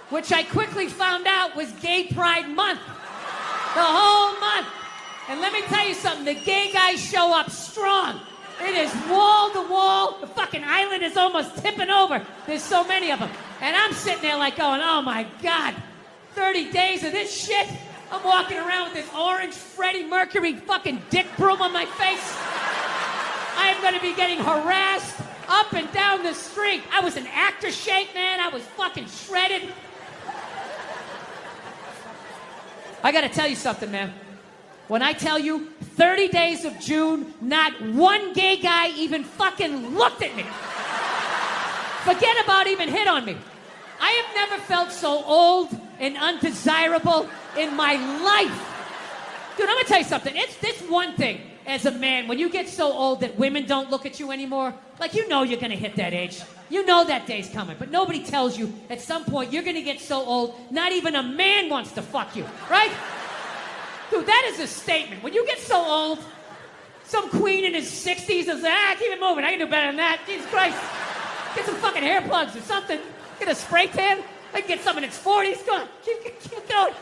which I quickly found out was Gay Pride Month. The whole month. And let me tell you something, the gay guys show up strong. It is wall to wall. The fucking island is almost tipping over. There's so many of them. And I'm sitting there like going, oh my God, 30 days of this shit. I'm walking around with this orange Freddie Mercury fucking dick broom on my face. I am going to be getting harassed up and down the street. I was in actor shape, man. I was fucking shredded. I got to tell you something, man. When I tell you 30 days of June, not one gay guy even fucking looked at me. Forget about even hit on me. I have never felt so old and undesirable in my life. Dude, I'm gonna tell you something. It's this one thing as a man, when you get so old that women don't look at you anymore, like you know you're gonna hit that age. You know that day's coming, but nobody tells you at some point you're gonna get so old, not even a man wants to fuck you, right? Dude, that is a statement. When you get so old, some queen in his 60s is like, keep it moving. I can do better than that. Jesus Christ. Get some fucking hair plugs or something. Get a spray tan. I can get some in its 40s. Go on. Keep going.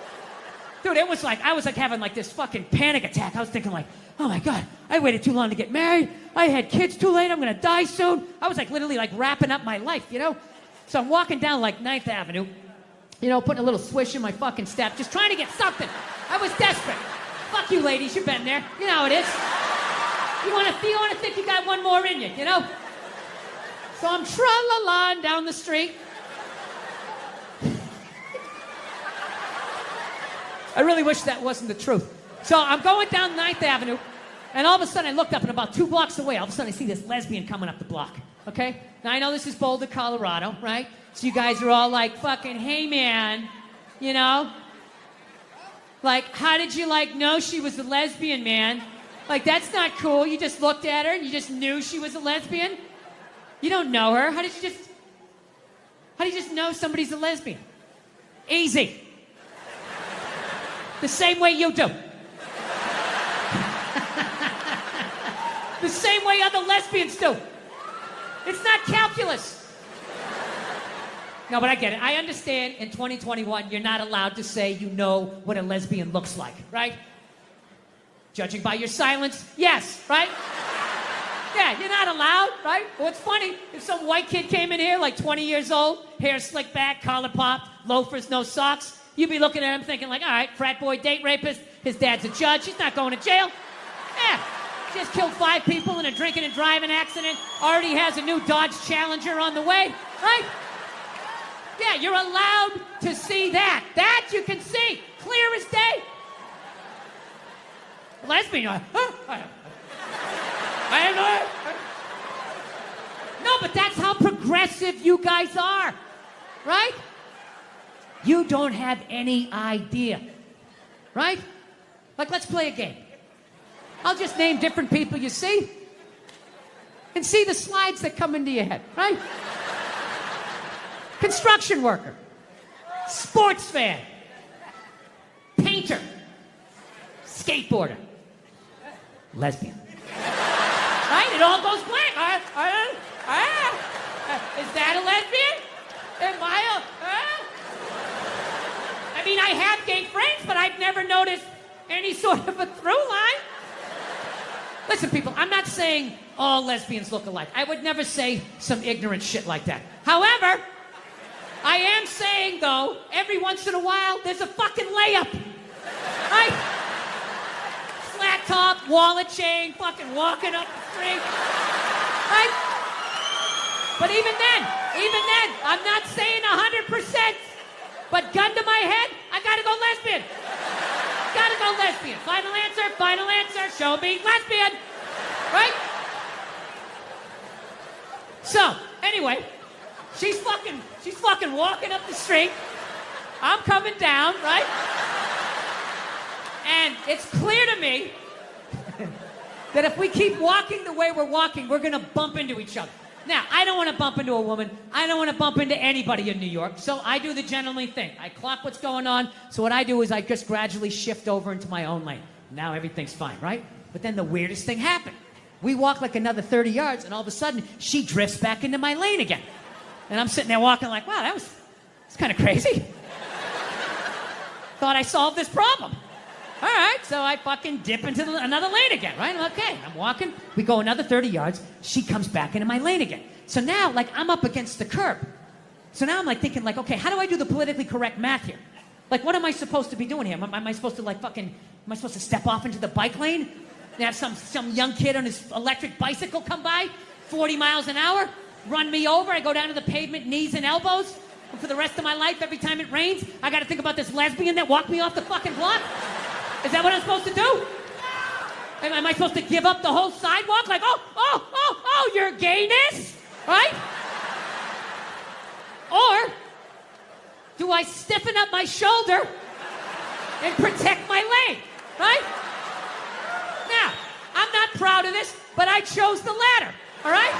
Dude, it was like, I was like having like this fucking panic attack. I was thinking like, oh my God, I waited too long to get married. I had kids too late. I'm going to die soon. I was like literally like wrapping up my life, you know? So I'm walking down like 9th Avenue, you know, putting a little swish in my fucking step, just trying to get something. I was desperate. Fuck you ladies, you've been there. You know how it is. You want to think you got one more in you, you know? So I'm tra-la-la down the street. I really wish that wasn't the truth. So I'm going down 9th Avenue, and all of a sudden I looked up, and about 2 blocks away, all of a sudden I see this lesbian coming up the block, okay? Now I know this is Boulder, Colorado, right? So you guys are all like, fucking, hey man, you know? Like, how did you like know she was a lesbian, man? Like, that's not cool. You just looked at her and you just knew she was a lesbian? You don't know her. How do you just know somebody's a lesbian? Easy. The same way you do. The same way other lesbians do. It's not calculus. No, but I get it. I understand in 2021, you're not allowed to say you know what a lesbian looks like, right? Judging by your silence, yes, right? Yeah, you're not allowed, right? Well, it's funny. If some white kid came in here, like 20 years old, hair slicked back, collar popped, loafers, no socks, you'd be looking at him thinking like, all right, frat boy, date rapist, his dad's a judge, he's not going to jail. Yeah, just killed 5 people in a drinking and driving accident, already has a new Dodge Challenger on the way, right? Yeah, you're allowed to see that. That you can see, clear as day. Lesbian, no, but that's how progressive you guys are, right? You don't have any idea, right? Like, let's play a game. I'll just name different people you see and see the slides that come into your head, right? Construction worker, sports fan, painter, skateboarder, lesbian. Right? It all goes blank. Is that a lesbian? Am I I mean, I have gay friends, but I've never noticed any sort of a through line. Listen, people, I'm not saying all lesbians look alike. I would never say some ignorant shit like that. However, I am saying, though, every once in a while, there's a fucking layup. Right? Flat top, wallet chain, fucking walking up the street. Right? But even then, I'm not saying 100%. But gun to my head, I gotta go lesbian. Gotta go lesbian. Final answer, show me lesbian. Right? So, anyway, she's fucking walking up the street. I'm coming down, right? And it's clear to me that if we keep walking the way we're walking, we're gonna bump into each other. Now, I don't want to bump into a woman. I don't want to bump into anybody in New York. So I do the gentlemanly thing. I clock what's going on. So what I do is I just gradually shift over into my own lane. Now everything's fine, right? But then the weirdest thing happened. We walk like another 30 yards, and all of a sudden, she drifts back into my lane again. And I'm sitting there walking like, wow, it's kind of crazy. Thought I solved this problem. All right, so I fucking dip into another lane again, right? Okay, I'm walking. We go another 30 yards. She comes back into my lane again. So now, like, I'm up against the curb. So now I'm like thinking, like, okay, how do I do the politically correct math here? Like, what am I supposed to be doing here? Am I supposed to, like, am I supposed to step off into the bike lane and have some young kid on his electric bicycle come by, 40 miles an hour, run me over? I go down to the pavement, knees and elbows. And for the rest of my life, every time it rains, I got to think about this lesbian that walked me off the fucking block? Is that what I'm supposed to do? Am I supposed to give up the whole sidewalk? Like, oh, your gayness? Right? Or do I stiffen up my shoulder and protect my lane? Right? Now, I'm not proud of this, but I chose the latter. All right?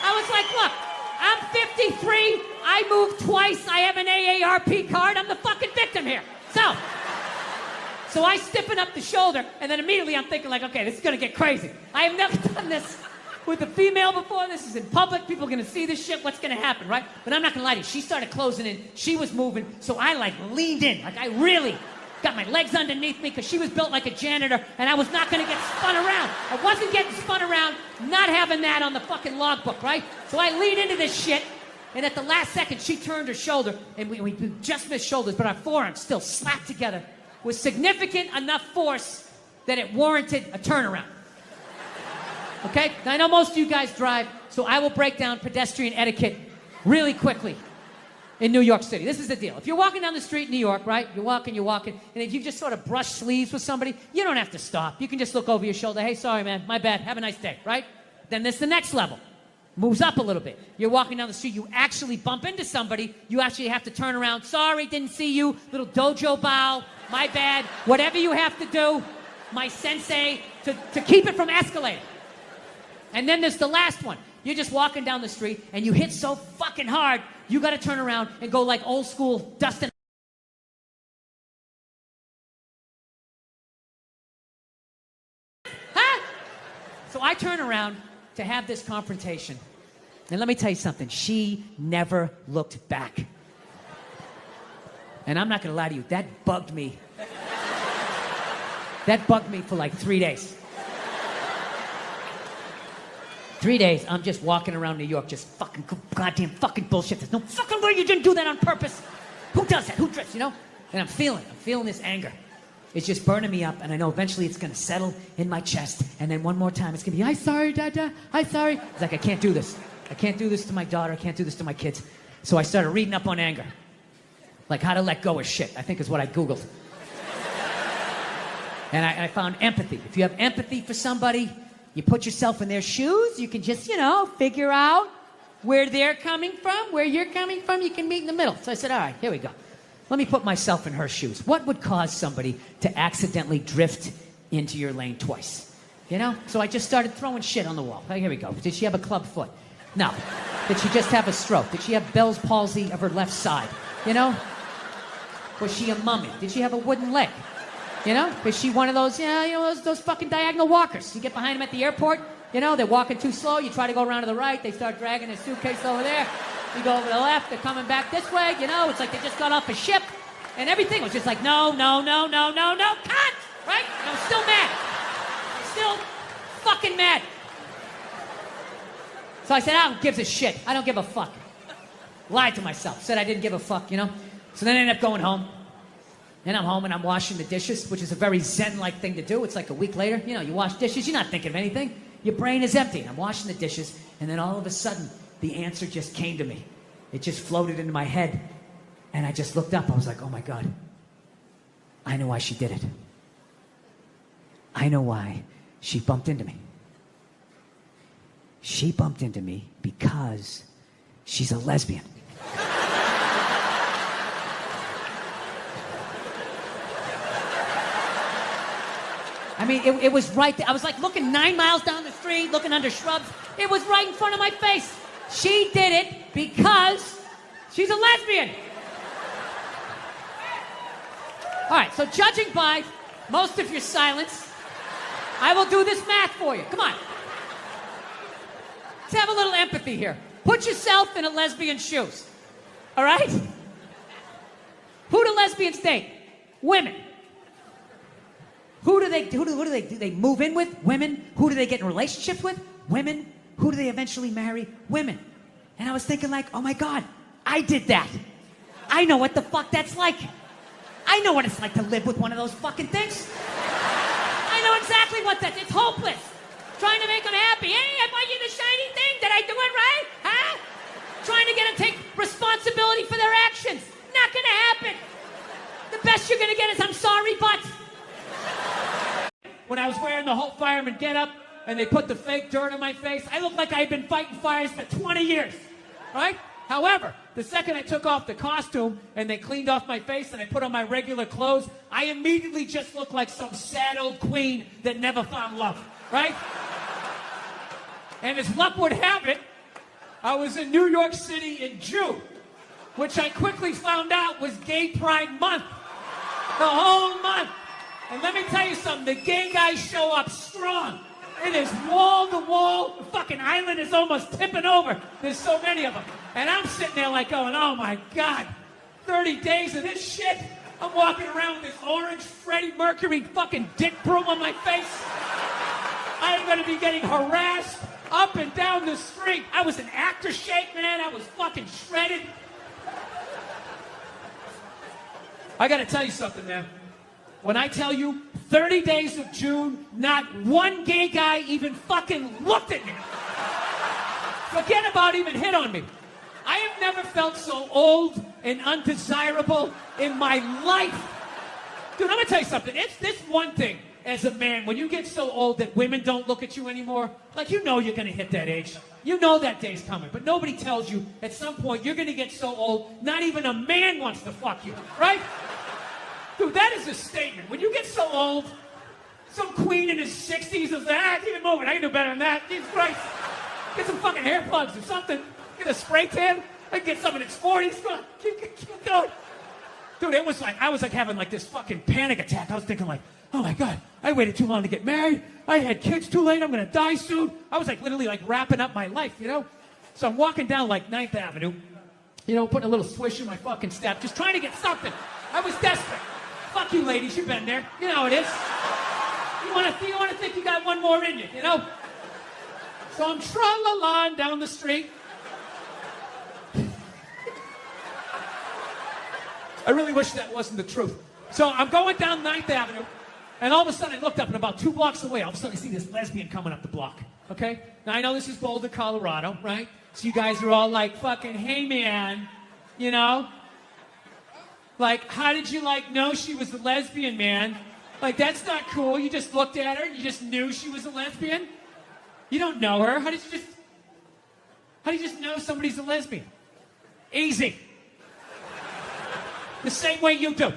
I was like, look, I'm 53. I moved twice. I have an AARP card. I'm the fucking victim here. So I stiffen up the shoulder, and then immediately I'm thinking, like, okay, this is going to get crazy. I have never done this with a female before. This is in public. People are going to see this shit. What's going to happen, right? But I'm not going to lie to you. She started closing in. She was moving, so I, like, leaned in. Like, I really got my legs underneath me because she was built like a janitor, and I was not going to get spun around. I wasn't getting spun around, not having that on the fucking logbook, right? So I leaned into this shit, and at the last second, she turned her shoulder, and we just missed shoulders, but our forearms still slapped together with significant enough force that it warranted a turnaround. Okay? Now, I know most of you guys drive, so I will break down pedestrian etiquette really quickly in New York City. This is the deal. If you're walking down the street in New York, right? You're walking, and if you just sort of brush sleeves with somebody, you don't have to stop. You can just look over your shoulder. Hey, sorry, man. My bad. Have a nice day, right? Then there's the next level. Moves up a little bit. You're walking down the street, you actually bump into somebody, you actually have to turn around. Sorry, didn't see you. Little dojo bow. My bad. Whatever you have to do, my sensei, to keep it from escalating. And then there's the last one. You're just walking down the street, and you hit so fucking hard, you got to turn around and go like old school Dustin. Huh? So I turn around to have this confrontation. And let me tell you something. She never looked back. And I'm not going to lie to you. That bugged me. That bugged me for like 3 days. 3 days, I'm just walking around New York, just fucking goddamn fucking bullshit. There's no fucking way you didn't do that on purpose. Who does that? Who drifts, you know? And I'm feeling this anger. It's just burning me up, and I know eventually it's gonna settle in my chest, and then one more time it's gonna be, I'm sorry, Dada, I'm sorry. It's like, I can't do this. I can't do this to my daughter, I can't do this to my kids. So I started reading up on anger. Like how to let go of shit, I think is what I Googled. And I found empathy. If you have empathy for somebody, you put yourself in their shoes, you can just, figure out where they're coming from, where you're coming from, you can meet in the middle. So I said, all right, here we go. Let me put myself in her shoes. What would cause somebody to accidentally drift into your lane twice? So I just started throwing shit on the wall. Here we go. Did she have a club foot? No. Did she just have a stroke? Did she have Bell's palsy of her left side? Was she a mummy? Did she have a wooden leg? Was she one of those, those fucking diagonal walkers? You get behind them at the airport, they're walking too slow, you try to go around to the right, they start dragging their suitcase over there. You go over to the left, they're coming back this way, it's like they just got off a ship, and everything was just like, no, cut! Right? And I'm still mad. Still fucking mad. So I said, I don't give a shit. I don't give a fuck. Lied to myself. Said I didn't give a fuck, So then I ended up going home. And I'm home and I'm washing the dishes, which is a very Zen-like thing to do. It's like a week later, you wash dishes, you're not thinking of anything. Your brain is empty. And I'm washing the dishes, and then all of a sudden, the answer just came to me. It just floated into my head. And I just looked up. I was like, oh my God. I know why she did it. I know why she bumped into me. She bumped into me because she's a lesbian. I mean, it was right there. I was like looking 9 miles down the street, looking under shrubs. It was right in front of my face. She did it because she's a lesbian. All right, so judging by most of your silence, I will do this math for you. Come on. Let's have a little empathy here. Put yourself in a lesbian's shoes. All right? Who do lesbians date? Women. Who do they move in with? Women. Who do they get in relationships with? Women. Who do they eventually marry? Women. And I was thinking like, oh my God, I did that. I know what the fuck that's like. I know what it's like to live with one of those fucking things. I know exactly what that's. It's hopeless. Trying to make them happy. Hey, I bought you the shiny thing. Did I do it right? Huh? Trying to get them to take responsibility for their actions. Not gonna happen. The best you're gonna get is I'm sorry, but. When I was wearing the whole fireman getup and they put the fake dirt on my face, I looked like I had been fighting fires for 20 years, right? However, the second I took off the costume and they cleaned off my face and I put on my regular clothes, I immediately just looked like some sad old queen that never found love, right? And as luck would have it, I was in New York City in June, which I quickly found out was Gay Pride Month. The whole month. And let me tell you something, the gay guys show up strong. It is wall to wall. The fucking island is almost tipping over. There's so many of them. And I'm sitting there like going, oh my God, 30 days of this shit? I'm walking around with this orange Freddie Mercury fucking dick broom on my face. I'm gonna be getting harassed up and down the street. I was in actor shape, man. I was fucking shredded. I gotta tell you something, man. When I tell you 30 days of June, not one gay guy even fucking looked at me. Forget about even hit on me. I have never felt so old and undesirable in my life. Dude, I'm gonna tell you something. It's this one thing as a man, when you get so old that women don't look at you anymore, like you know you're gonna hit that age. You know that day's coming, but nobody tells you at some point you're gonna get so old, not even a man wants to fuck you, right? Dude, that is a statement. When you get so old, some queen in his 60s is like, keep it moving. I can do better than that. Jesus Christ. Get some fucking hair plugs or something. Get a spray tan. I can get some in its 40s. Come on, keep going. Dude, it was like, I was like having like this fucking panic attack. I was thinking like, oh my God, I waited too long to get married. I had kids too late. I'm going to die soon. I was like literally like wrapping up my life, you know? So I'm walking down like 9th Avenue, you know, putting a little swish in my fucking step, just trying to get something. I was desperate. Fuck you, ladies. You've been there. You know how it is. You want to think you got one more in you, you know? So I'm tra-la-la down the street. I really wish that wasn't the truth. So I'm going down 9th Avenue, and all of a sudden I looked up, and about 2 blocks away, all of a sudden I see this lesbian coming up the block, okay? Now I know this is Boulder, Colorado, right? So you guys are all like, fucking, hey man, you know? Like, how did you, like, know she was a lesbian, man? Like, that's not cool. You just looked at her, you just knew she was a lesbian? You don't know her. How do you just know somebody's a lesbian? Easy. The same way you do.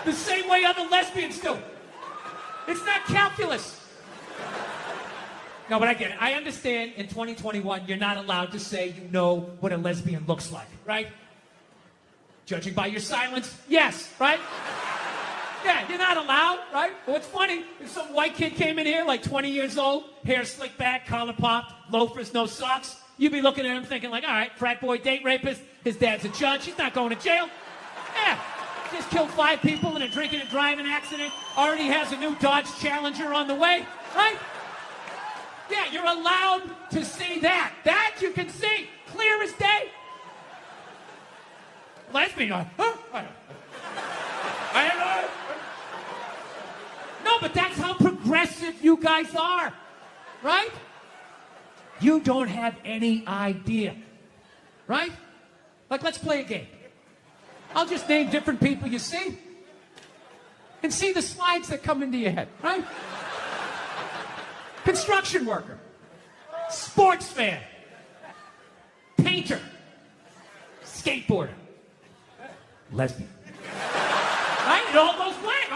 The same way other lesbians do. It's not calculus. No, but I get it. I understand in 2021, you're not allowed to say you know what a lesbian looks like, right? Judging by your silence, yes, right? Yeah, you're not allowed, right? Well, it's funny. If some white kid came in here, like 20 years old, hair slicked back, collar popped, loafers, no socks, you'd be looking at him thinking like, all right, frat boy, date rapist, his dad's a judge, he's not going to jail. Yeah, just killed 5 people in a drinking and driving accident, already has a new Dodge Challenger on the way, right? Yeah, you're allowed to see that. That you can see, clear as day. Lesbian, huh? I don't know. No, but that's how progressive you guys are, right? You don't have any idea, right? Like, let's play a game. I'll just name different people you see and see the slides that come into your head, right? Construction worker, sports fan, painter, skateboarder, lesbian. Right? It all goes blank.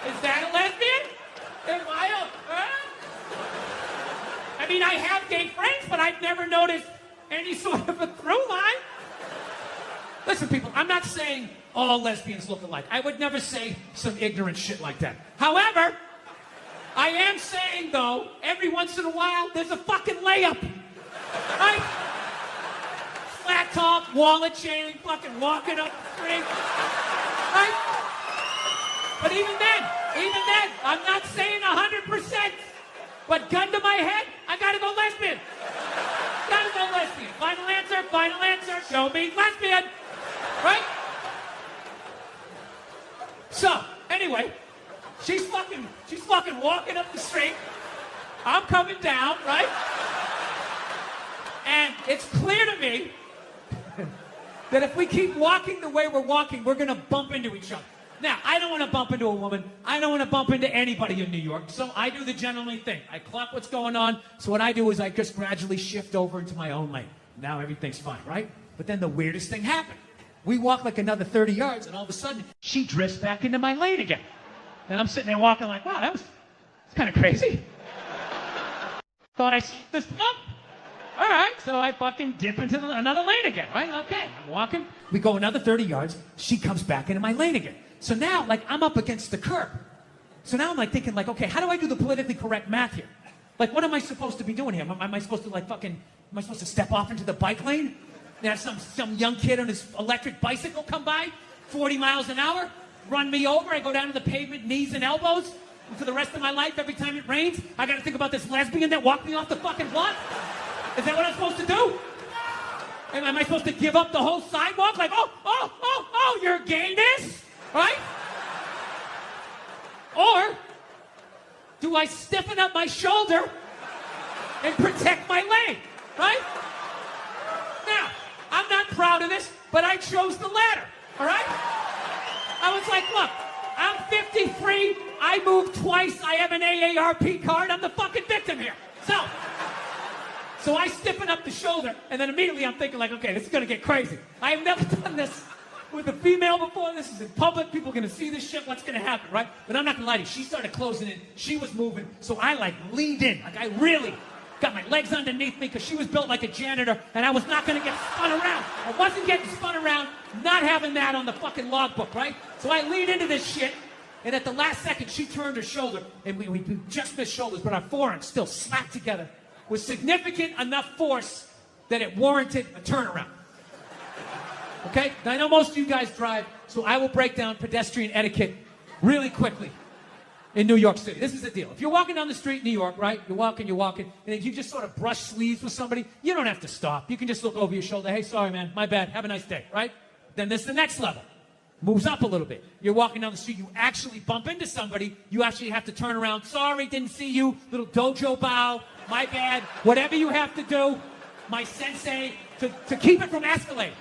Is that a lesbian? Am I I mean, I have gay friends, but I've never noticed any sort of a through line. Listen, people, I'm not saying all lesbians look alike. I would never say some ignorant shit like that. However, I am saying, though, every once in a while, there's a fucking layup. Right? Flat top, up, wallet chain, fucking walking up the street. Right? But even then, I'm not saying 100%. But gun to my head, I gotta go lesbian. Gotta go lesbian. Final answer, show me lesbian. Right? So, anyway, she's fucking walking up the street. I'm coming down, right? And it's clear to me that if we keep walking the way we're walking, we're gonna bump into each other. Now, I don't want to bump into a woman. I don't want to bump into anybody in New York. So I do the gentlemanly thing. I clock what's going on. So what I do is I just gradually shift over into my own lane. Now everything's fine, right? But then the weirdest thing happened. We walk like another 30 yards, and all of a sudden, she drifts back into my lane again. And I'm sitting there walking like, wow, that's kind of crazy. Thought I saw this up. All right, so I fucking dip into another lane again, right? Okay, I'm walking. We go another 30 yards. She comes back into my lane again. So now, like, I'm up against the curb. So now I'm like thinking, like, okay, how do I do the politically correct math here? Like, what am I supposed to be doing here? Am I supposed to, like, am I supposed to step off into the bike lane? And have some young kid on his electric bicycle come by, 40 miles an hour, run me over. I go down to the pavement, knees and elbows. And for the rest of my life, every time it rains, I got to think about this lesbian that walked me off the fucking block? Is that what I'm supposed to do? Am I supposed to give up the whole sidewalk? Like, oh, you're gayness? Right? Or do I stiffen up my shoulder and protect my leg? Right? Now, I'm not proud of this, but I chose the latter. All right? I was like, look, I'm 53. I moved twice. I have an AARP card. I'm the fucking victim here. So I stiffen up the shoulder, and then immediately I'm thinking, like, okay, this is going to get crazy. I have never done this with a female before. This is in public. People are going to see this shit. What's going to happen, right? But I'm not going to lie to you. She started closing in. She was moving. So I, like, leaned in. Like, I really got my legs underneath me because she was built like a janitor, and I was not going to get spun around. I wasn't getting spun around, not having that on the fucking logbook, right? So I leaned into this shit, and at the last second, she turned her shoulder, and we just missed shoulders, but our forearms still slapped together with significant enough force that it warranted a turnaround. Okay? Now, I know most of you guys drive, so I will break down pedestrian etiquette really quickly in New York City. This is the deal. If you're walking down the street in New York, right? You're walking, and if you just sort of brush sleeves with somebody, you don't have to stop. You can just look over your shoulder. Hey, sorry, man. My bad. Have a nice day, right? Then this is the next level. Moves up a little bit. You're walking down the street. You actually bump into somebody. You actually have to turn around. Sorry, didn't see you. Little dojo bow. My bad. Whatever you have to do, my sensei, to keep it from escalating.